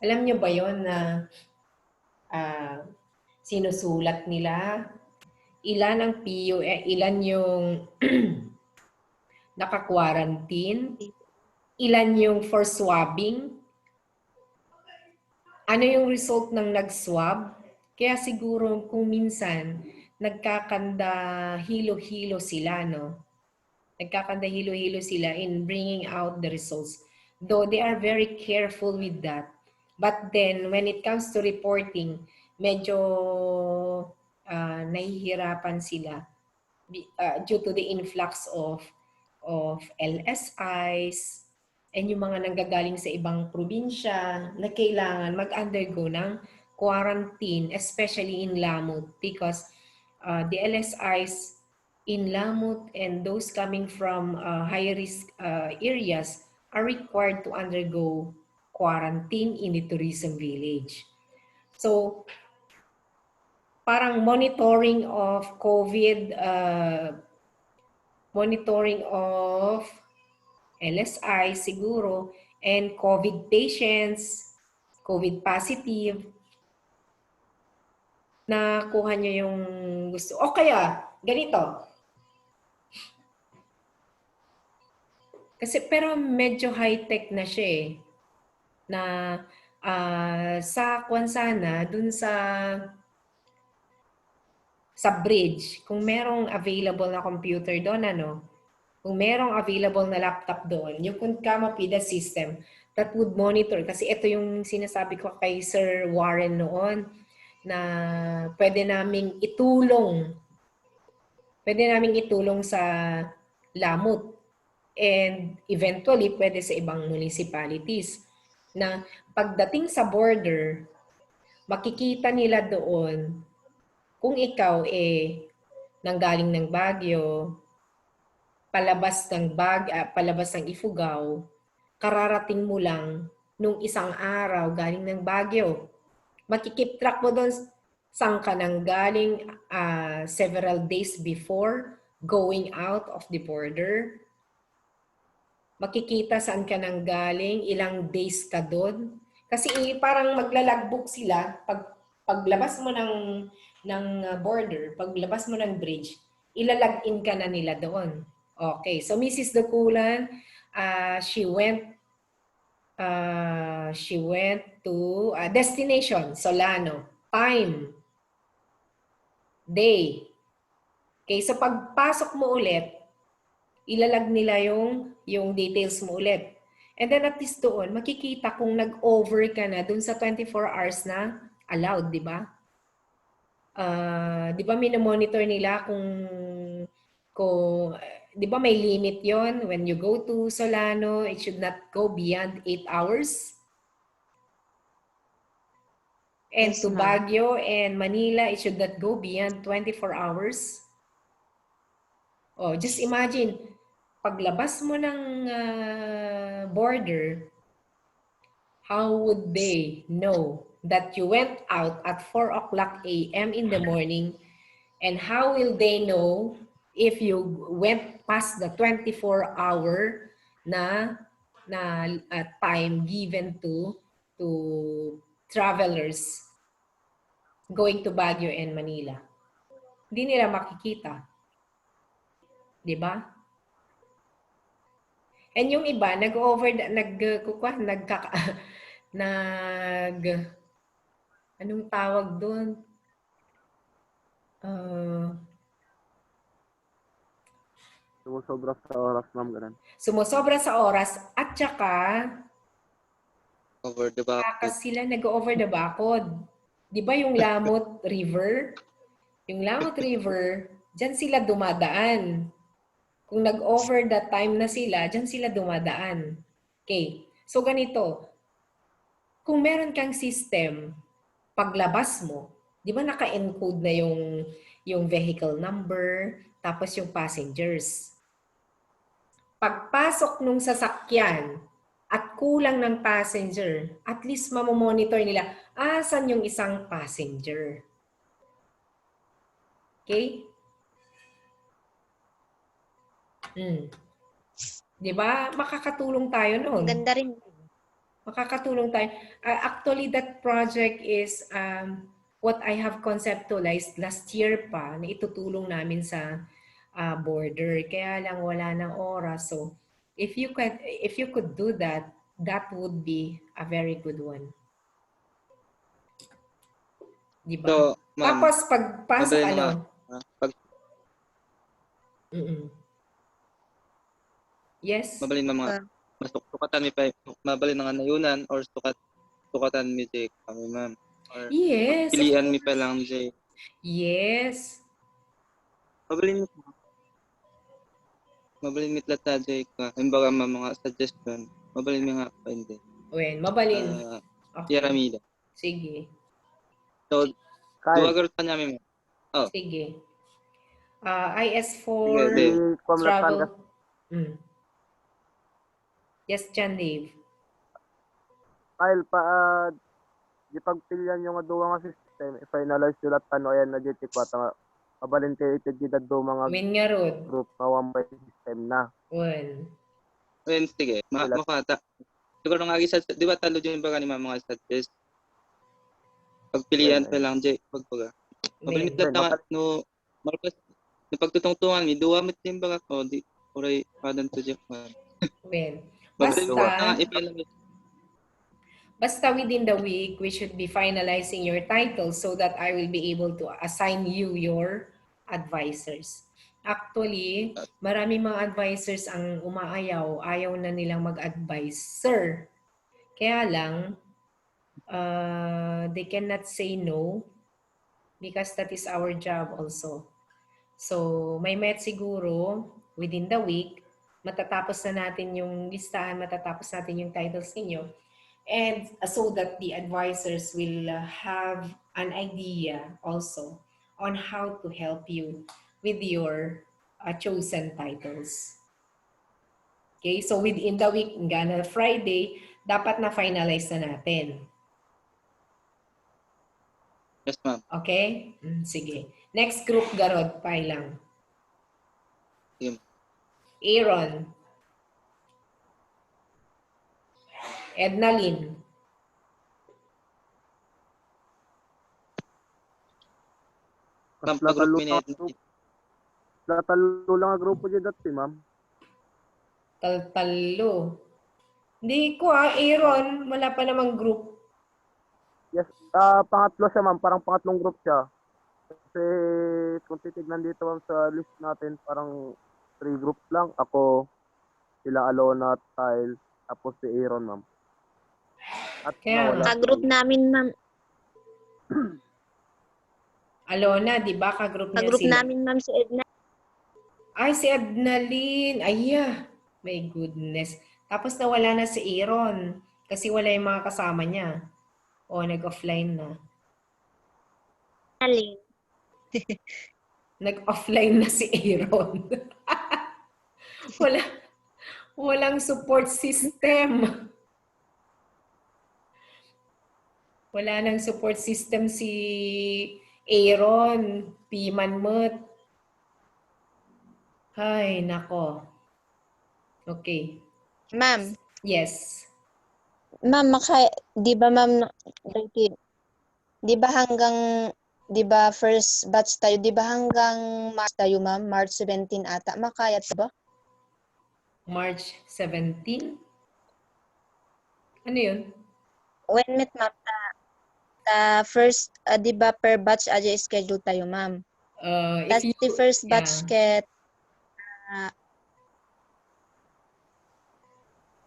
alam nyo ba yon na sinusulat nila ilan ang ilan yung naka-quarantine, ilan yung for swabbing, ano yung result ng nag-swab. Kaya siguro kung minsan nagkakanda hilo-hilo sila, no? Nagkakanda hilo-hilo sila in bringing out the results. Though they are very careful with that. But then, when it comes to reporting, medyo nahihirapan sila due to the influx of LSIs and yung mga nanggagaling sa ibang probinsya na kailangan mag-undergo ng quarantine, especially in Lamut, because the LSIs in Lamut and those coming from high-risk areas are required to undergo quarantine in the tourism village. So, parang monitoring of COVID, monitoring of LSI siguro, and COVID patients, COVID positive, nakuha nyo yung gusto. O kaya, ganito. Kasi pero medyo high-tech na siya eh. Na sa Kwansana, dun sa bridge, kung merong available na computer doon, kung merong available na laptop doon, you can come up with a system that would monitor. Kasi ito yung sinasabi ko kay Sir Warren noon, na pwede naming itulong sa Lamut and eventually pwede sa ibang municipalities na pagdating sa border, makikita nila doon kung ikaw nanggaling ng Baguio, palabas ng Ifugao, kararating mo lang nung isang araw galing ng Baguio. Makikip track mo doon saan ka nang galing several days before going out of the border. Makikita saan ka nang galing, ilang days ka doon. Kasi parang maglalagbook sila paglabas mo ng border, paglabas mo ng bridge, ilalag-in ka na nila doon. Okay, so Mrs. Dakulan, she went to destination, Solano. Time, day. Okay, so pagpasok mo ulit, ilalag nila yung details mo ulit. And then at least doon, makikita kung nag-over ka na doon sa 24 hours na allowed, di ba? Di ba minomonitor nila kung di ba may limit yon when you go to Solano, it should not go beyond 8 hours. And Yes, to ma'am. Baguio and Manila, it should not go beyond 24 hours. Oh, just imagine, paglabas mo ng border, how would they know that you went out at 4 o'clock a.m. in the morning? And how will they know if you went past the 24-hour na time given to travelers going to Baguio and Manila? Hindi nila makikita. 'Di ba? And yung iba nag-over nag anong tawag doon? Sumusobra sa oras, ma'am, ganun. Sumusobra sa oras at saka Over the back. sila nag-over the bakod. 'Di ba yung Lamot River? Yung Lamot River, diyan sila dumadaan. Kung nag-over the time na sila, diyan sila dumadaan. Okay. So ganito, kung meron kang system, paglabas mo, 'di ba naka-encode na yung vehicle number, tapos yung passengers. Pagpasok nung sasakyan at kulang ng passenger, at least mamomonitor nila, asan yung isang passenger. Okay? Di ba? Makakatulong tayo noon. Ganda rin. Makakatulong tayo. Actually, that project is what I have conceptualized last year pa na itutulong namin sa border. Kaya lang wala ng oras. So, if you could do that, that would be a very good one. Di ba? So, ma'am, Tapos pagpasok madaling mga, Yes. mabalin na mga sukatan mi pa mabalin nga nayunan or sukatan mi jay kami ma'am. Or Yes. pilian mi pa lang jay. Yes. Mabalin mi tlata jay ka. Imbaga mga suggestion. Mabalin mi nga pa hindi. When mabalin. Okay. Tiaramida. Sige. So, Kyle, duwagar pa niya mi. Oh. Sige. IS4 Sige, travel. Yes, John Dave. Kyle, di pagpilian yung duwa nga system, i-finalize yung lahat ayan na dito nga, mabalin kayo itagidad do mga group na may system na. When sige, makata. Siguro nga isa, di ba talo din ba kanina mga suggest? Pagpilian pa lang jay pagbaga. Mabalin mi tlata no markas ni pagtutungtungan mi duwa mit din ba ko di oray padan to jay. When Basta within the week, we should be finalizing your title so that I will be able to assign you your advisors. Actually, marami mga advisors ang umaayaw. Ayaw na nilang mag-advise. Sir, kaya lang, they cannot say no because that is our job also. So, may met siguro within the week, matatapos na natin yung listahan, matatapos natin yung titles ninyo. And so that the advisors will have an idea also on how to help you with your chosen titles. Okay, so within the week, hanggang Friday, dapat na finalize na natin. Yes, ma'am. Okay? Sige. Next group, Garod, pailang. Yeah. Aaron. Edna Lynn. Pag-group minute. Talo lang ang grupo dyan dati, ma'am. Talo. Hindi ko Aaron, wala pa namang group. Yes, pangatlo siya, ma'am. Parang pangatlong group siya. Kasi kung titignan dito, ma'am, sa list natin, parang 3 groups lang. Ako, sila Alona at Kyle, tapos si Aaron, ma'am. At Kaya nawala nga. Ka-group namin, ma'am. Alona, di ba? Ka-group niya Ka-group sila. namin, ma'am, si Edna. Ay, si Adnalyn. Ay, my goodness. Tapos nawala na si Aaron. Kasi wala yung mga kasama niya. O, nag-offline na. Alin. Nag-offline na si Aaron. Walang support system. Wala nang support system si Aaron. Pimanmut. Ay, nako. Okay. Ma'am, Yes. ma'am, di ba ma'am, di ba di ba first batch tayo, di ba hanggang March tayo, ma'am? March 17 ata. Makayat ba? March 17? Ano yun? When met, ma'am, first, di ba per batch aja schedule tayo, ma'am? If Tapos you, the first batch ket,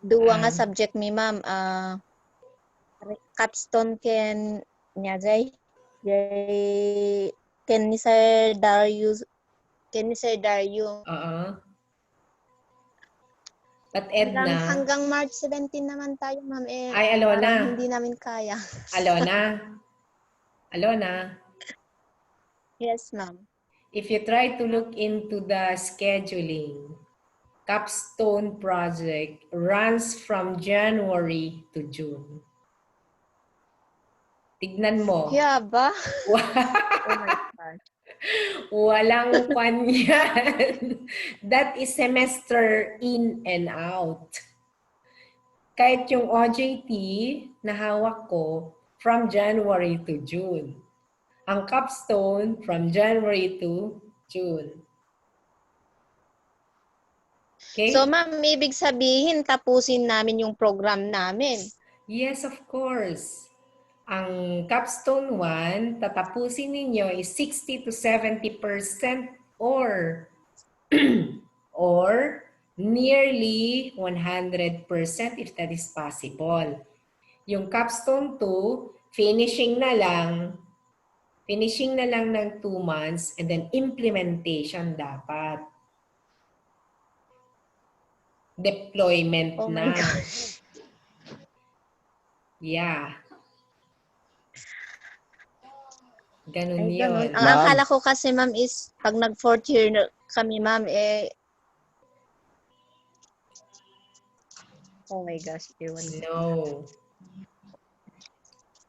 dua nga subject mi, ma'am. Capstone niya, jay ken ni Sir Darius, At Edna. Hanggang March 17 naman tayo, ma'am. Ay, Alona. Parang hindi namin kaya. Alona. Yes, ma'am. If you try to look into the scheduling, Capstone project runs from January to June. Tignan mo. Yeah ba? Oh my God. Walang kwan yan. That is semester in and out. Kahit yung OJT na hawak ko, from January to June. Ang capstone, from January to June. Okay? So, ma'am, ibig sabihin, tapusin namin yung program namin. Yes, of course. Ang capstone 1, tatapusin ninyo is 60 to 70% or or nearly 100% if that is possible. Yung capstone 2, finishing na lang ng 2 months and then implementation dapat. Deployment Oh na. my gosh. Yeah. Ganun Ay, yun. ganun. Ang Ma'am. akala ko kasi, ma'am, is pag nag-4th year kami, ma'am, oh my gosh, ewan. No.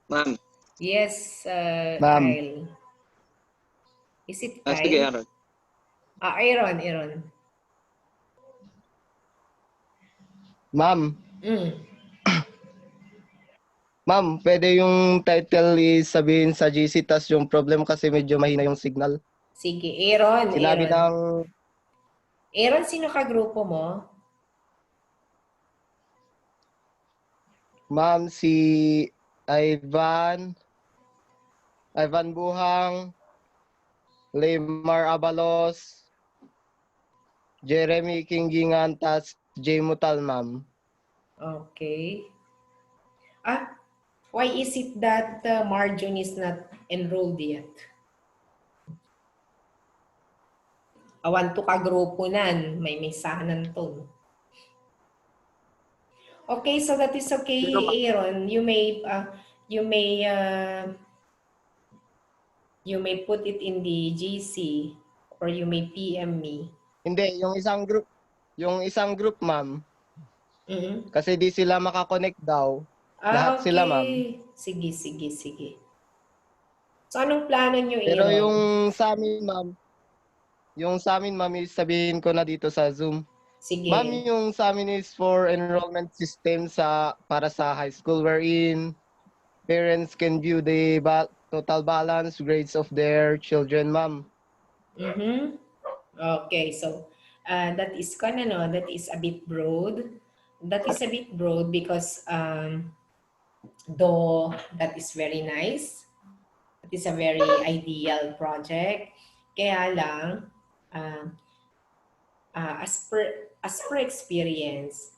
Ma'am. Yes, Ma'am. Kyle. Is it Kyle? Sige, Aaron. Aaron. Ma'am. Mm. Pwede yung title is sabihin sa GC tas yung problem kasi medyo mahina yung signal. Sige, Aaron. Sinabi ng... Aaron, sino ka grupo mo? Ma'am, si Ivan Buhang, Lemar Abalos, Jeremy Kinggingan, tas J Mutal, ma'am. Okay. Why is it that Marjon is not enrolled yet? Awan to ka grupo nan. May mesahanan to. Okay, so that is okay, Aaron. You may put it in the GC or you may PM me. Hindi, yung isang group, ma'am. Mm-hmm. Kasi di sila makakonect daw. Lahat Okay. sila, ma'am. Sige. So, anong plano nyo, Aaron? Pero yung sa amin, ma'am, is sabihin ko na dito sa Zoom. Sige. Ma'am, yung sa amin is for enrollment system para sa high school wherein parents can view the total balance grades of their children, ma'am. Mm-hmm. Okay, so that is that is a bit broad. That is a bit broad because though that is very nice, it is a very ideal project. Kaya lang, uh, as per experience,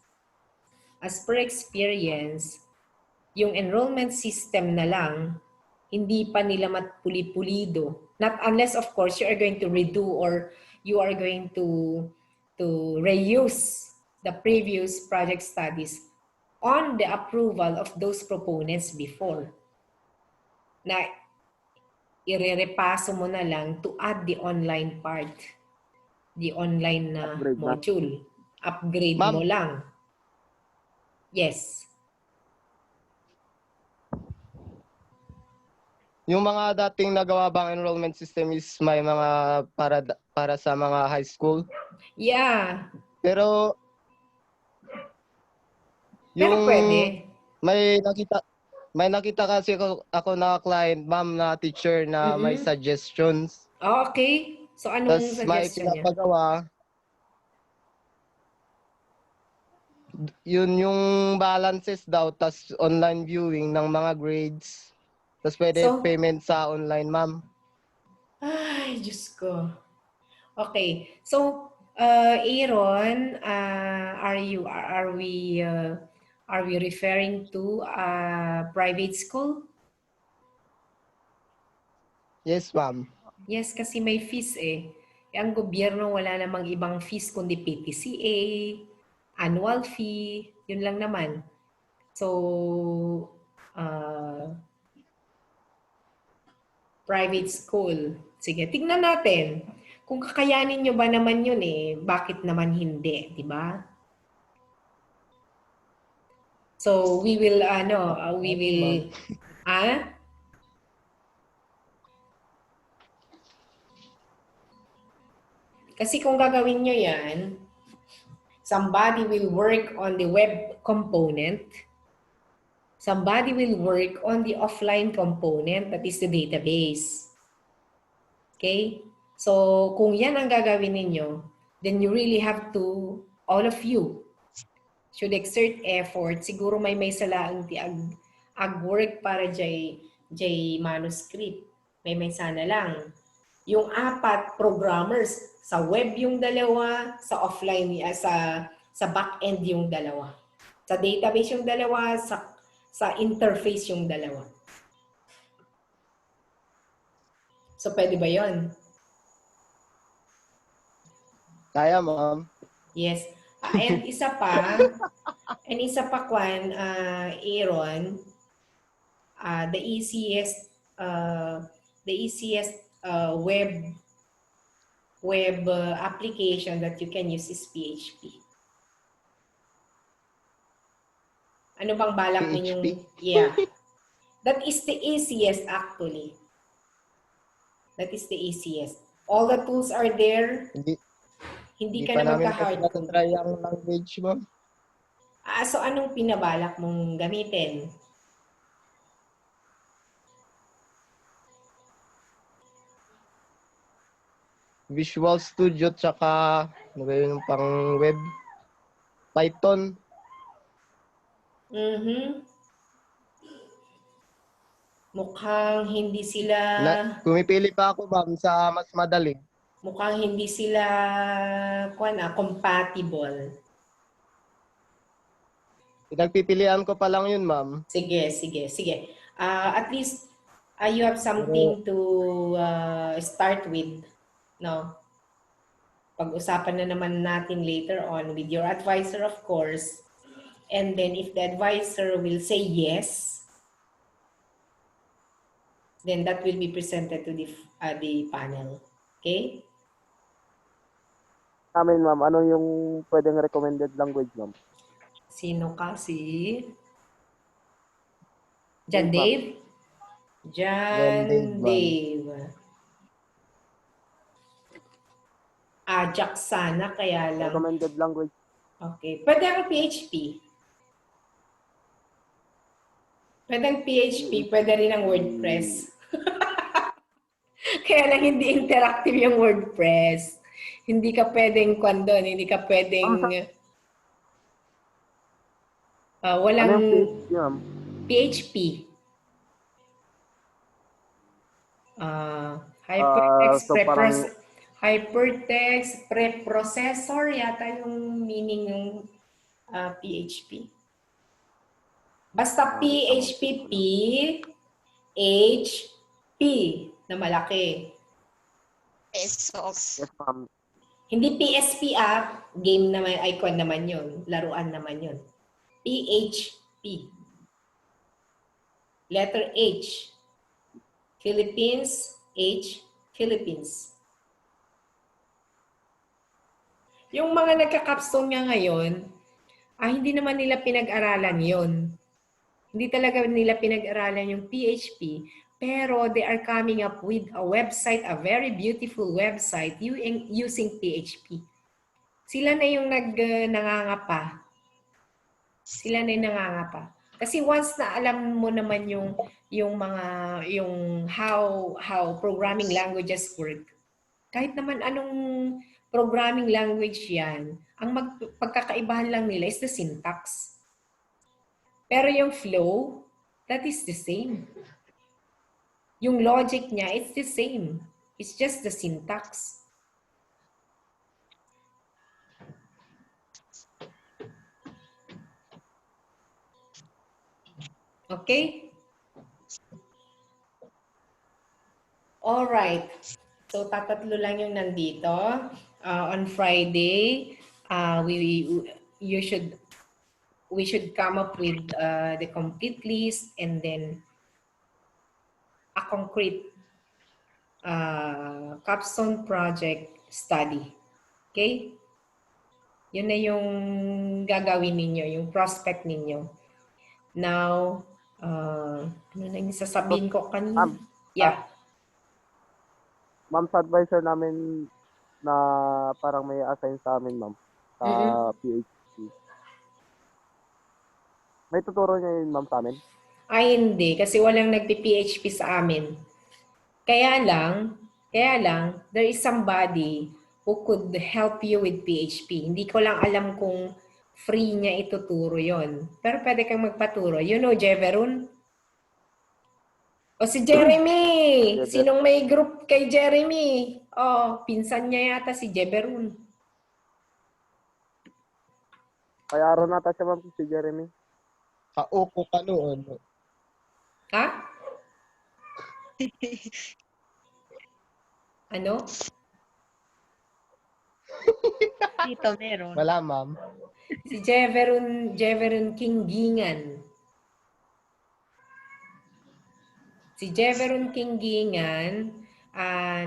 yung enrollment system na lang, hindi pa nila matpuli-pulido. Not unless, of course, you are going to redo or you are going to reuse the previous project studies on the approval of those proponents before. Na irerepaso mo na lang to add the online part, the online na Upgrade na. module. Upgrade mo Ma'am, lang. Yes. yung mga dating nagawa bang enrollment system is may mga para sa mga high school. Yeah. Pero Pero yung pwede. may nakita kasi ako na client, ma'am, na teacher na may Mm-mm. suggestions. Oh, okay. So, anong Tas may suggestion niya? pinapagawa. Yun yung balances daw, tas online viewing ng mga grades. Tas pwede So, payment sa online, ma'am. ay, Diyos ko. Okay. So, Aaron, are we referring to private school? Yes, ma'am. Yes, kasi may fees eh. Ang gobyerno wala namang ibang fees kundi PTCA, annual fee, yun lang naman. So, private school. Sige, tignan natin. Kung kakayanin nyo ba naman yun bakit naman hindi, di ba? So, we will, we Okay, will, ma'am. Kasi kung gagawin nyo yan, somebody will work on the web component, somebody will work on the offline component, that is the database. Okay? So, kung yan ang gagawin ninyo, then you really have to, all of you, should exert effort. Siguro may salaang ti ag-work para jay manuscript. May sana lang. Yung 4 programmers, sa web yung dalawa, sa offline, sa back-end yung dalawa. Sa database yung dalawa, sa interface yung dalawa. So, pwede ba yon? Kaya, ma'am. Yes. And isa pa, Kwan, Aaron, the easiest web application that you can use is PHP. Ano bang balak PHP? ninyong? Yeah. That is the easiest actually. That is the easiest. All the tools are there. Hindi ka pa na namin kasi magka-hardcode. natatry ang language, ma'am. So anong pinabalak mong gamitin? Visual Studio tsaka ano ba yun pang web? Python. Mukhang hindi sila Kumipili pa ako, ma'am, sa mas madali. compatible. Pinagpipilian ko pa lang yun, ma'am. Sige. At least you have something to start with, no? Pag-usapan na naman natin later on with your advisor, of course. And then if the advisor will say yes, then that will be presented to the panel. Okay? Amin, ma'am, ano yung pwedeng recommended language, ma'am? Sino ka? Si Dave, Dave? Dave, Dave. Ajax sana, kaya lang. Recommended language. Okay. Pwede ang PHP. Pwede ang PHP, pwede rin ang WordPress. Kaya lang hindi interactive yung WordPress. Hindi ka pwedeng doon, hindi ka pwedeng Ano walang yung PHP, ma'am? PHP. Hypertext So parang hypertext preprocessor yata yung meaning ng PHP. Basta wait lang, ma'am. PHP, Check ko lang. PHP na malaki. Pesos. Yes, ma'am. Hindi PSP game naman, icon naman yun. Laruan naman yun. PHP. Letter H. Philippines, H, Philippines. Yung mga nagka-capstone nga ngayon, hindi naman nila pinag-aralan yon. Hindi talaga nila pinag-aralan yung PHP, pero they are coming up with a website, a very beautiful website using PHP. Sila na yung nangangapa. Sila na yung nangangapa. Kasi once na alam mo naman yung how programming languages work, kahit naman anong programming language yan, ang pagkakaibahan lang nila is the syntax. Pero yung flow, that is the same. Yung logic niya, it's the same. It's just the syntax. Okay? Alright. So, tatatlo lang yung nandito. On Friday, we should come up with the complete list and then a concrete capstone project study. Okay? Yun na yung gagawin ninyo, yung prospect ninyo. Now, ano na yung sasabihin ko kanina? Ma'am, Yeah. ma'am, sa advisor namin na parang may assign sa amin, ma'am, sa PHP. May tuturo niya yun, ma'am, sa amin? Ay, hindi. Kasi walang nagpi-PHP sa amin. Kaya lang, there is somebody who could help you with PHP. Hindi ko lang alam kung free niya ituturo yon. Pero pwede kang magpaturo. You know, Jeverun? O si Jeremy! Jever. Sinong may group kay Jeremy? Oh, pinsan niya yata si Jeverun. Kaya araw nata siya, ma'am, si Jeremy. Kaupo ka noon. Ha? Ano? Dito meron. Wala, ma'am. Si Jeverun Kinggingan. Si Jeverun Kinggingan,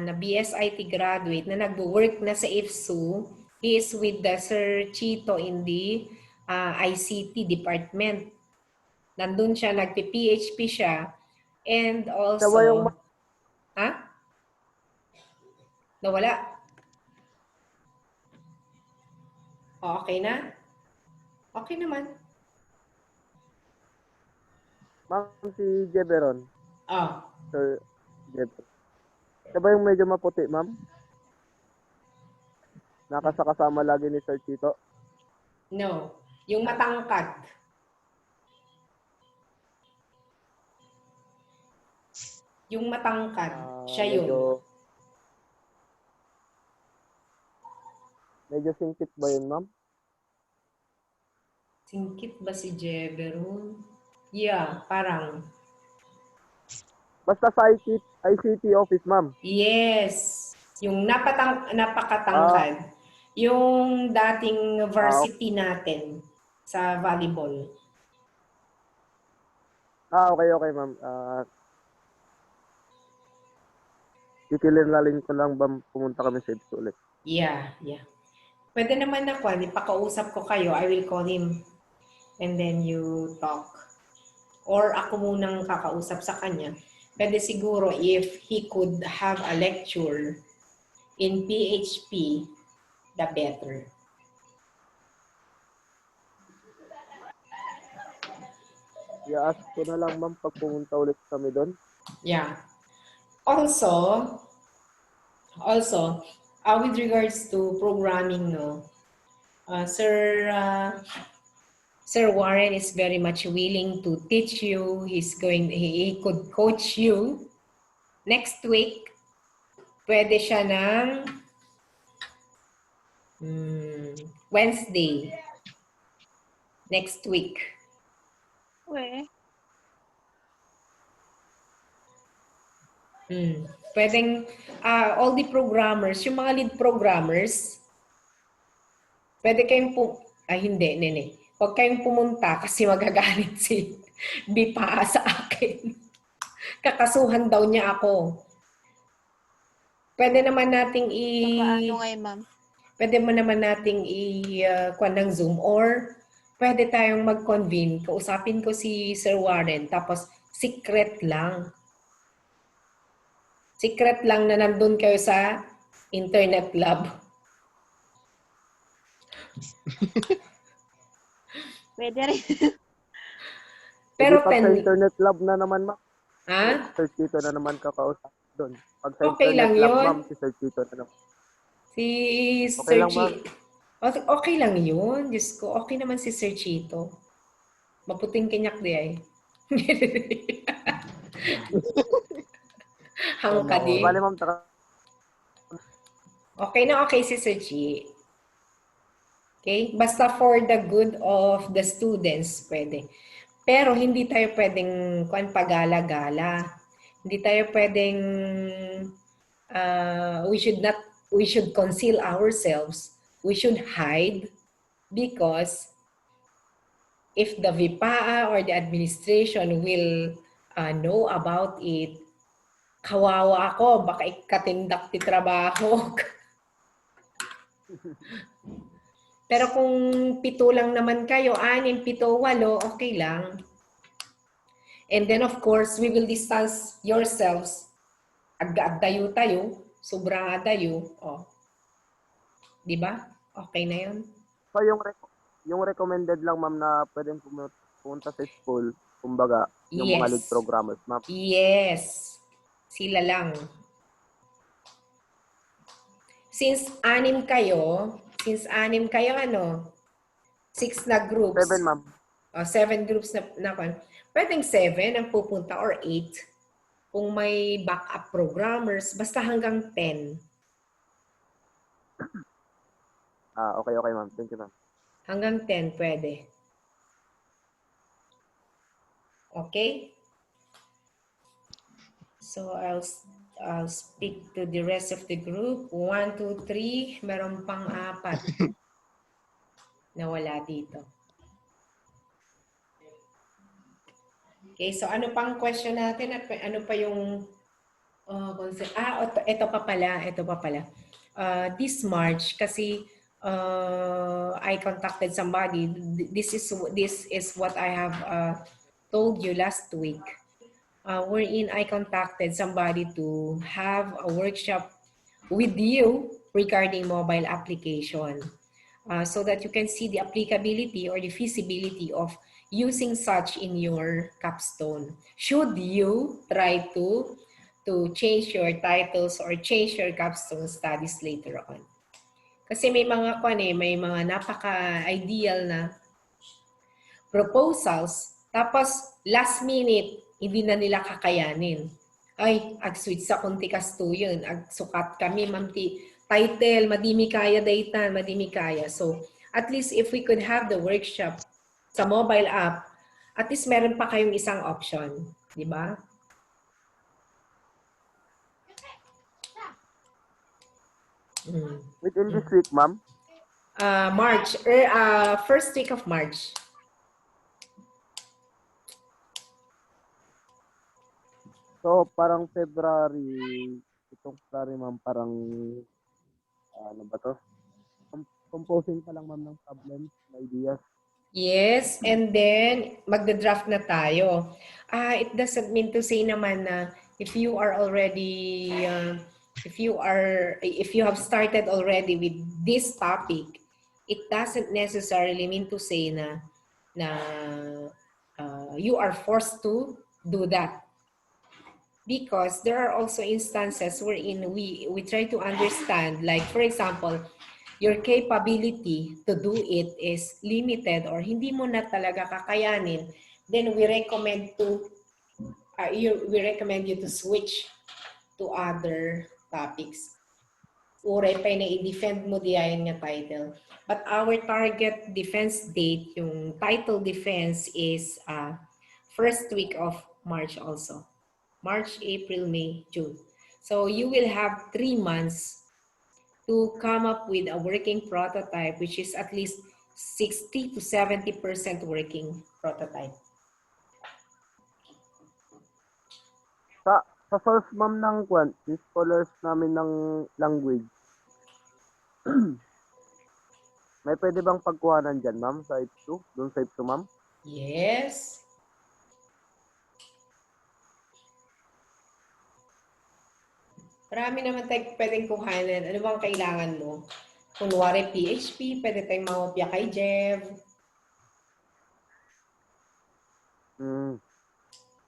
na BSIT graduate na nagwo-work na sa IFSU, he is with the Sir Chito in the ICT department. Nandun siya, nagpi-PHP siya. And Siya ba yung also, nawala? Okay na? Okay naman. ma'am, si Jeberon? Sir Jeberon. Siya ba yung medyo maputi, ma'am? Nakasakasama lagi ni Sir Chito? No. Yung matangkad. Yung matangkad, siya yun. Medyo singkit ba yun, ma'am? Singkit ba si Jeberon? Yeah, parang. Basta sa ICT office, ma'am. Yes. Yung napakatangkad. Yung dating varsity natin sa volleyball. Okay, ma'am. Kikilinlalin ko lang ba pumunta kami sa IPSU ulit? Yeah. Pwede naman ako, ipakausap ko kayo. I will call him and then you talk. Or ako munang kakausap sa kanya. Pwede siguro if he could have a lecture in PHP, the better. I-ask ko na lang, ma'am, pag pumunta ulit kami doon. Yeah. Also, With regards to programming, no, Sir Warren is very much willing to teach you. He could coach you. Next week, pwede siya ng Wednesday. Next week. Where? Pwedeng all the programmers, yung mga lead programmers, pwede kayong hindi, nene. Huwag kayong pumunta kasi magagalit si Bipa sa akin. Kakasuhan daw niya ako. Pwede naman nating Paano ngayon, ma'am? pwede mo naman nating kuha ng Zoom or pwede tayong mag-convene. Kausapin ko si Sir Warren tapos secret lang. Secret lang na nandun kayo sa internet lab. Pwede rin. Pero Pag sa 10 internet lab na naman, ma'am. Ha? Sir Chito na naman kakausap doon. Pag sa Okay lang internet lab, yun. ma'am, si Sir Chito na naman. Si Okay Sir lang, ma'am. Okay lang yun. Diyos ko, okay naman si Sir Chito. Maputing kinyak di ay. Hangka di. Bale, ma'am, taka Okay na okay si Sir Chi. Okay? Basta for the good of the students, pwede. Pero hindi tayo pwedeng pagala-gala. Hindi tayo pwedeng we should conceal ourselves. We should hide because if the VIPA or the administration will know about it, kawawa ako, baka ikatindak ti trabaho. Pero kung 7 lang naman kayo, 6, 7, 8, okay lang. And then of course, we will distance yourselves. Agdayo tayo, sobrang adayo. Oh. Di ba? Okay na yun. So, yung recommended lang, ma'am, na pwedeng pumunta sa school, kumbaga, yung mga lead programmers, ma'am. Yes. Sila lang. Since 6 kayo, 6 na groups. 7, ma'am. 7 groups na pwedeng 7 ang pupunta or 8. Kung may backup programmers, basta hanggang 10. Okay, ma'am. Thank you, ma'am. Hanggang 10 pwede. Okay? So, I'll speak to the rest of the group. 1, 2, 3. Meron pang 4 na wala dito. Okay, so ano pang question natin at ano pa yung concept? Ito pa pala. This March kasi I contacted somebody. This is what I have told you last week. Wherein I contacted somebody to have a workshop with you regarding mobile application. So that you can see the applicability or the feasibility of using such in your capstone. Should you try to change your titles or change your capstone studies later on? Kasi may mga may mga napaka-ideal na proposals, tapos last minute, hindi na nila kakayanin. Ay, ag-switch sa kunti kasto yun. Ag-sukat kami, mamti title, madimi kaya daytan, madimi kaya. So, at least if we could have the workshop sa mobile app, at least meron pa kayong isang option. Di ba? Within this week, ma'am? March, first week of March. So, parang February, itong February, ma'am, parang, ano ba to? Composing pa lang, ma'am, ng problems, ideas. Yes, and then magda-draft na tayo. It doesn't mean to say naman na if you are already, if you have started already with this topic, it doesn't necessarily mean to say na you are forced to do that. because there are also instances wherein we try to understand, like for example, your capability to do it is limited or hindi mo na talaga kakayanin, then we recommend you to switch to other topics. Uray pa na i-defend mo diyan nga title. But our target defense date, yung title defense is first week of March also. March, April, May, June. So you will have 3 months to come up with a working prototype, which is at least 60 to 70% working prototype. Sa source ma'am ng yung scholars namin ng language, may pwede bang pagkuhanan dyan, ma'am, sa F2? Doon sa F2, ma'am? Yes. Marami naman tayong pwedeng kuhanan. Ano bang kailangan mo? Kunwari PHP, pwede tayong mangopya kay Jev.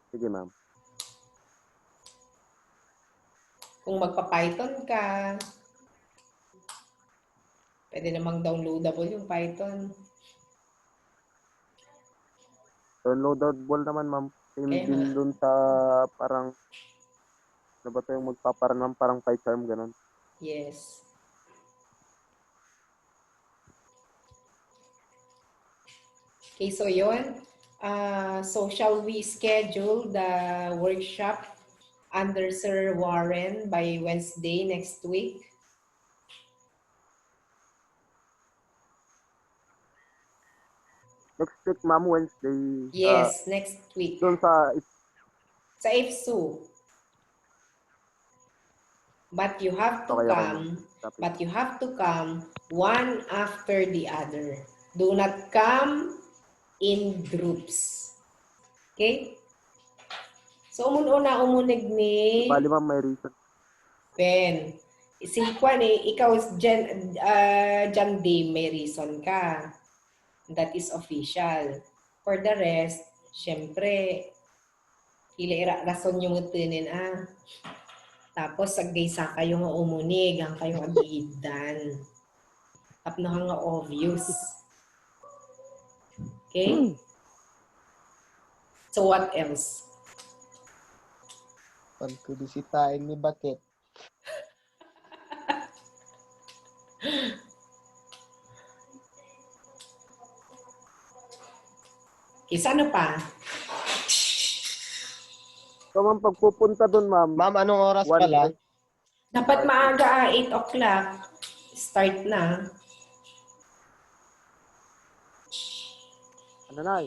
Sige, ma'am. Kung magpa-Python ka, pwede namang downloadable yung Python. Downloadable naman, ma'am. Same Kaya din nga. dun sa parang, ano ba ito yung magpaparan ng parang PyCharm, ganun. Yes. Okay, so yun. So shall we schedule the workshop under Sir Warren by Wednesday next week? Next week, ma'am, Wednesday. Yes, next week. Doon sa, Sa IFSU. But you have to okay, come, Copy. but you have to come one after the other. Do not come in groups. Okay? So, umunig ni Bali, ma'am, may reason. Ben. Si Kwan ikaw, Jam Day, may reason ka. That is official. For the rest, syempre, rason yung utinin Tapos, saggaysa kayo nga umunig, ang kayong agidan. Tapno nga obvious. Okay? So, what else? Pagkubisitain ni Bakit. Okay, so ano pa? So, ma'am, pagpupunta doon, ma'am, Ma'am, anong oras pala? Dapat maaga 8 o'clock. Start na. ano na,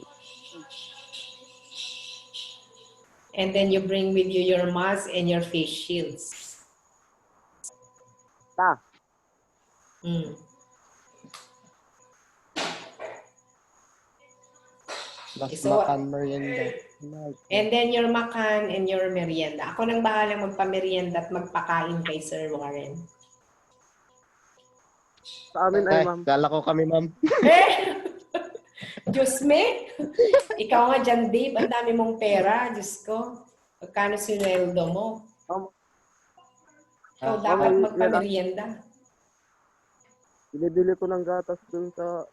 And then you bring with you your mask and your face shields. Plus So, makan merienda. And then your makan and your merienda. Ako nang bahala magpa-merienda at magpakain kay Sir Warren. Sa amin ay, Ay, ma'am. kala ko kami, ma'am. Diyos me! Ikaw nga dyan, Dave. Ang dami mong pera. Diyos ko. Magkano sinweldo mo? Ikaw dapat magpa-merienda. Binibili ko ng gatas doon sa...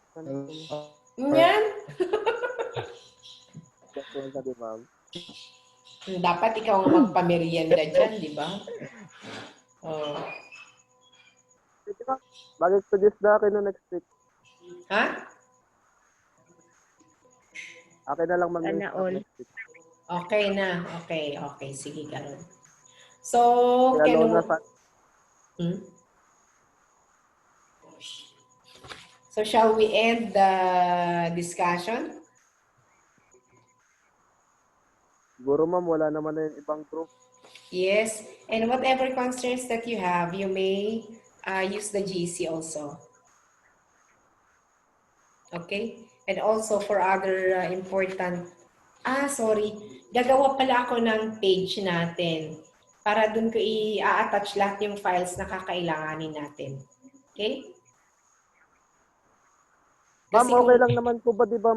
Yan. Di, ma'am. Dapat ikaw ang magpa-merienda dyan, di ba? Oh. Mag-suggest na akin no next week. Ha? Akin na lang Sana all. next week. Okay na. Okay. Sige, Karon. So, Kaya can na sa... So, shall we end the discussion? Siguro, ma'am, wala naman na yung ibang group. Yes. And whatever concerns that you have, you may use the GC also. Okay? And also for other important... Gagawa pala ako ng page natin para dun ko i-attach lahat yung files na kakailanganin natin. Okay? Ma'am, okay lang naman po ba, di ba,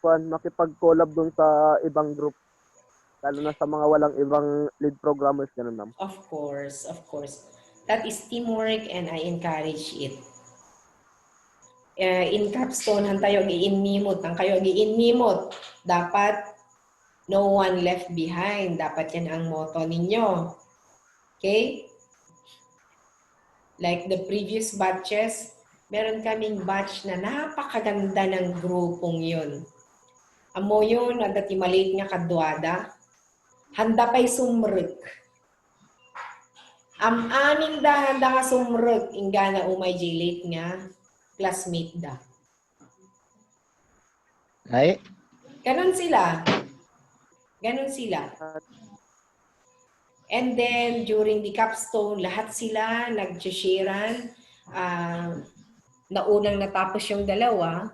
makipag-collab dun sa ibang group? Lalo na sa mga walang ibang lead programmers, ganun, ma'am. Of course, of course. That is teamwork and I encourage it. In Capstone, han tayo giinmimot. Ang kayo giinmimot. Dapat no one left behind. Dapat yan ang motto ninyo. Okay? Like the previous batches, meron kaming batch na napakaganda ng grupong yun. Amo yun, dati maliit nga kadwada. Handa pa'y sumrek. Aming da handa nga sumrek. Inga na umay jilit nga classmate da. Ay, Ganon sila. Ganon sila. And then, during the capstone, lahat sila nag-sharean. Naunang natapos yung dalawa.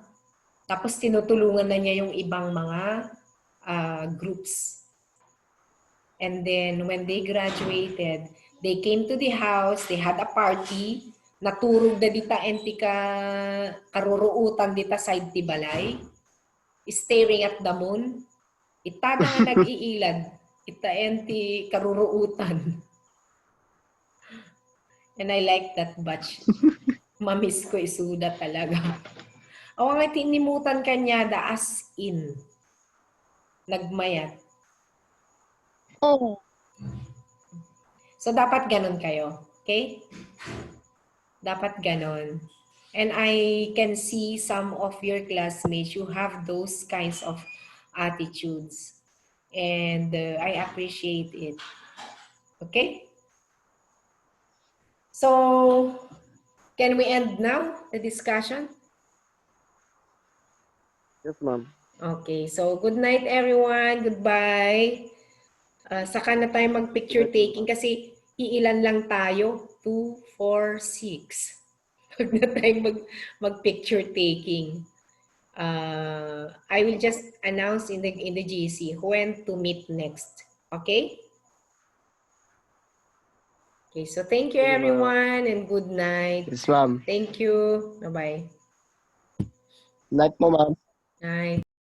Tapos tinutulungan na niya yung ibang mga groups. And then, when they graduated, they came to the house, they had a party, naturog na dita enti ka karuruutan dita side ti balay, staring at the moon. Itada nga nag-iilad, ita enti karuruutan. And I like that batch. Mamiss ko isuda talaga. Awa nga tinimutan kanya da as in. Nagmayat. Oh. So, dapat ganon kayo. Okay? Dapat ganon. And I can see some of your classmates, you have those kinds of attitudes. And I appreciate it. Okay? So, can we end now the discussion? Yes, ma'am. Okay. So, good night everyone. Goodbye. Saka na tayo mag-picture taking kasi iilan lang tayo. 2, 4, 6. Huwag na tayong mag-picture taking. I will just announce in the GC when to meet next. Okay? Okay, so thank you everyone and good night. yes, ma'am. Thank you. Bye-bye. Night mo, ma'am. Night.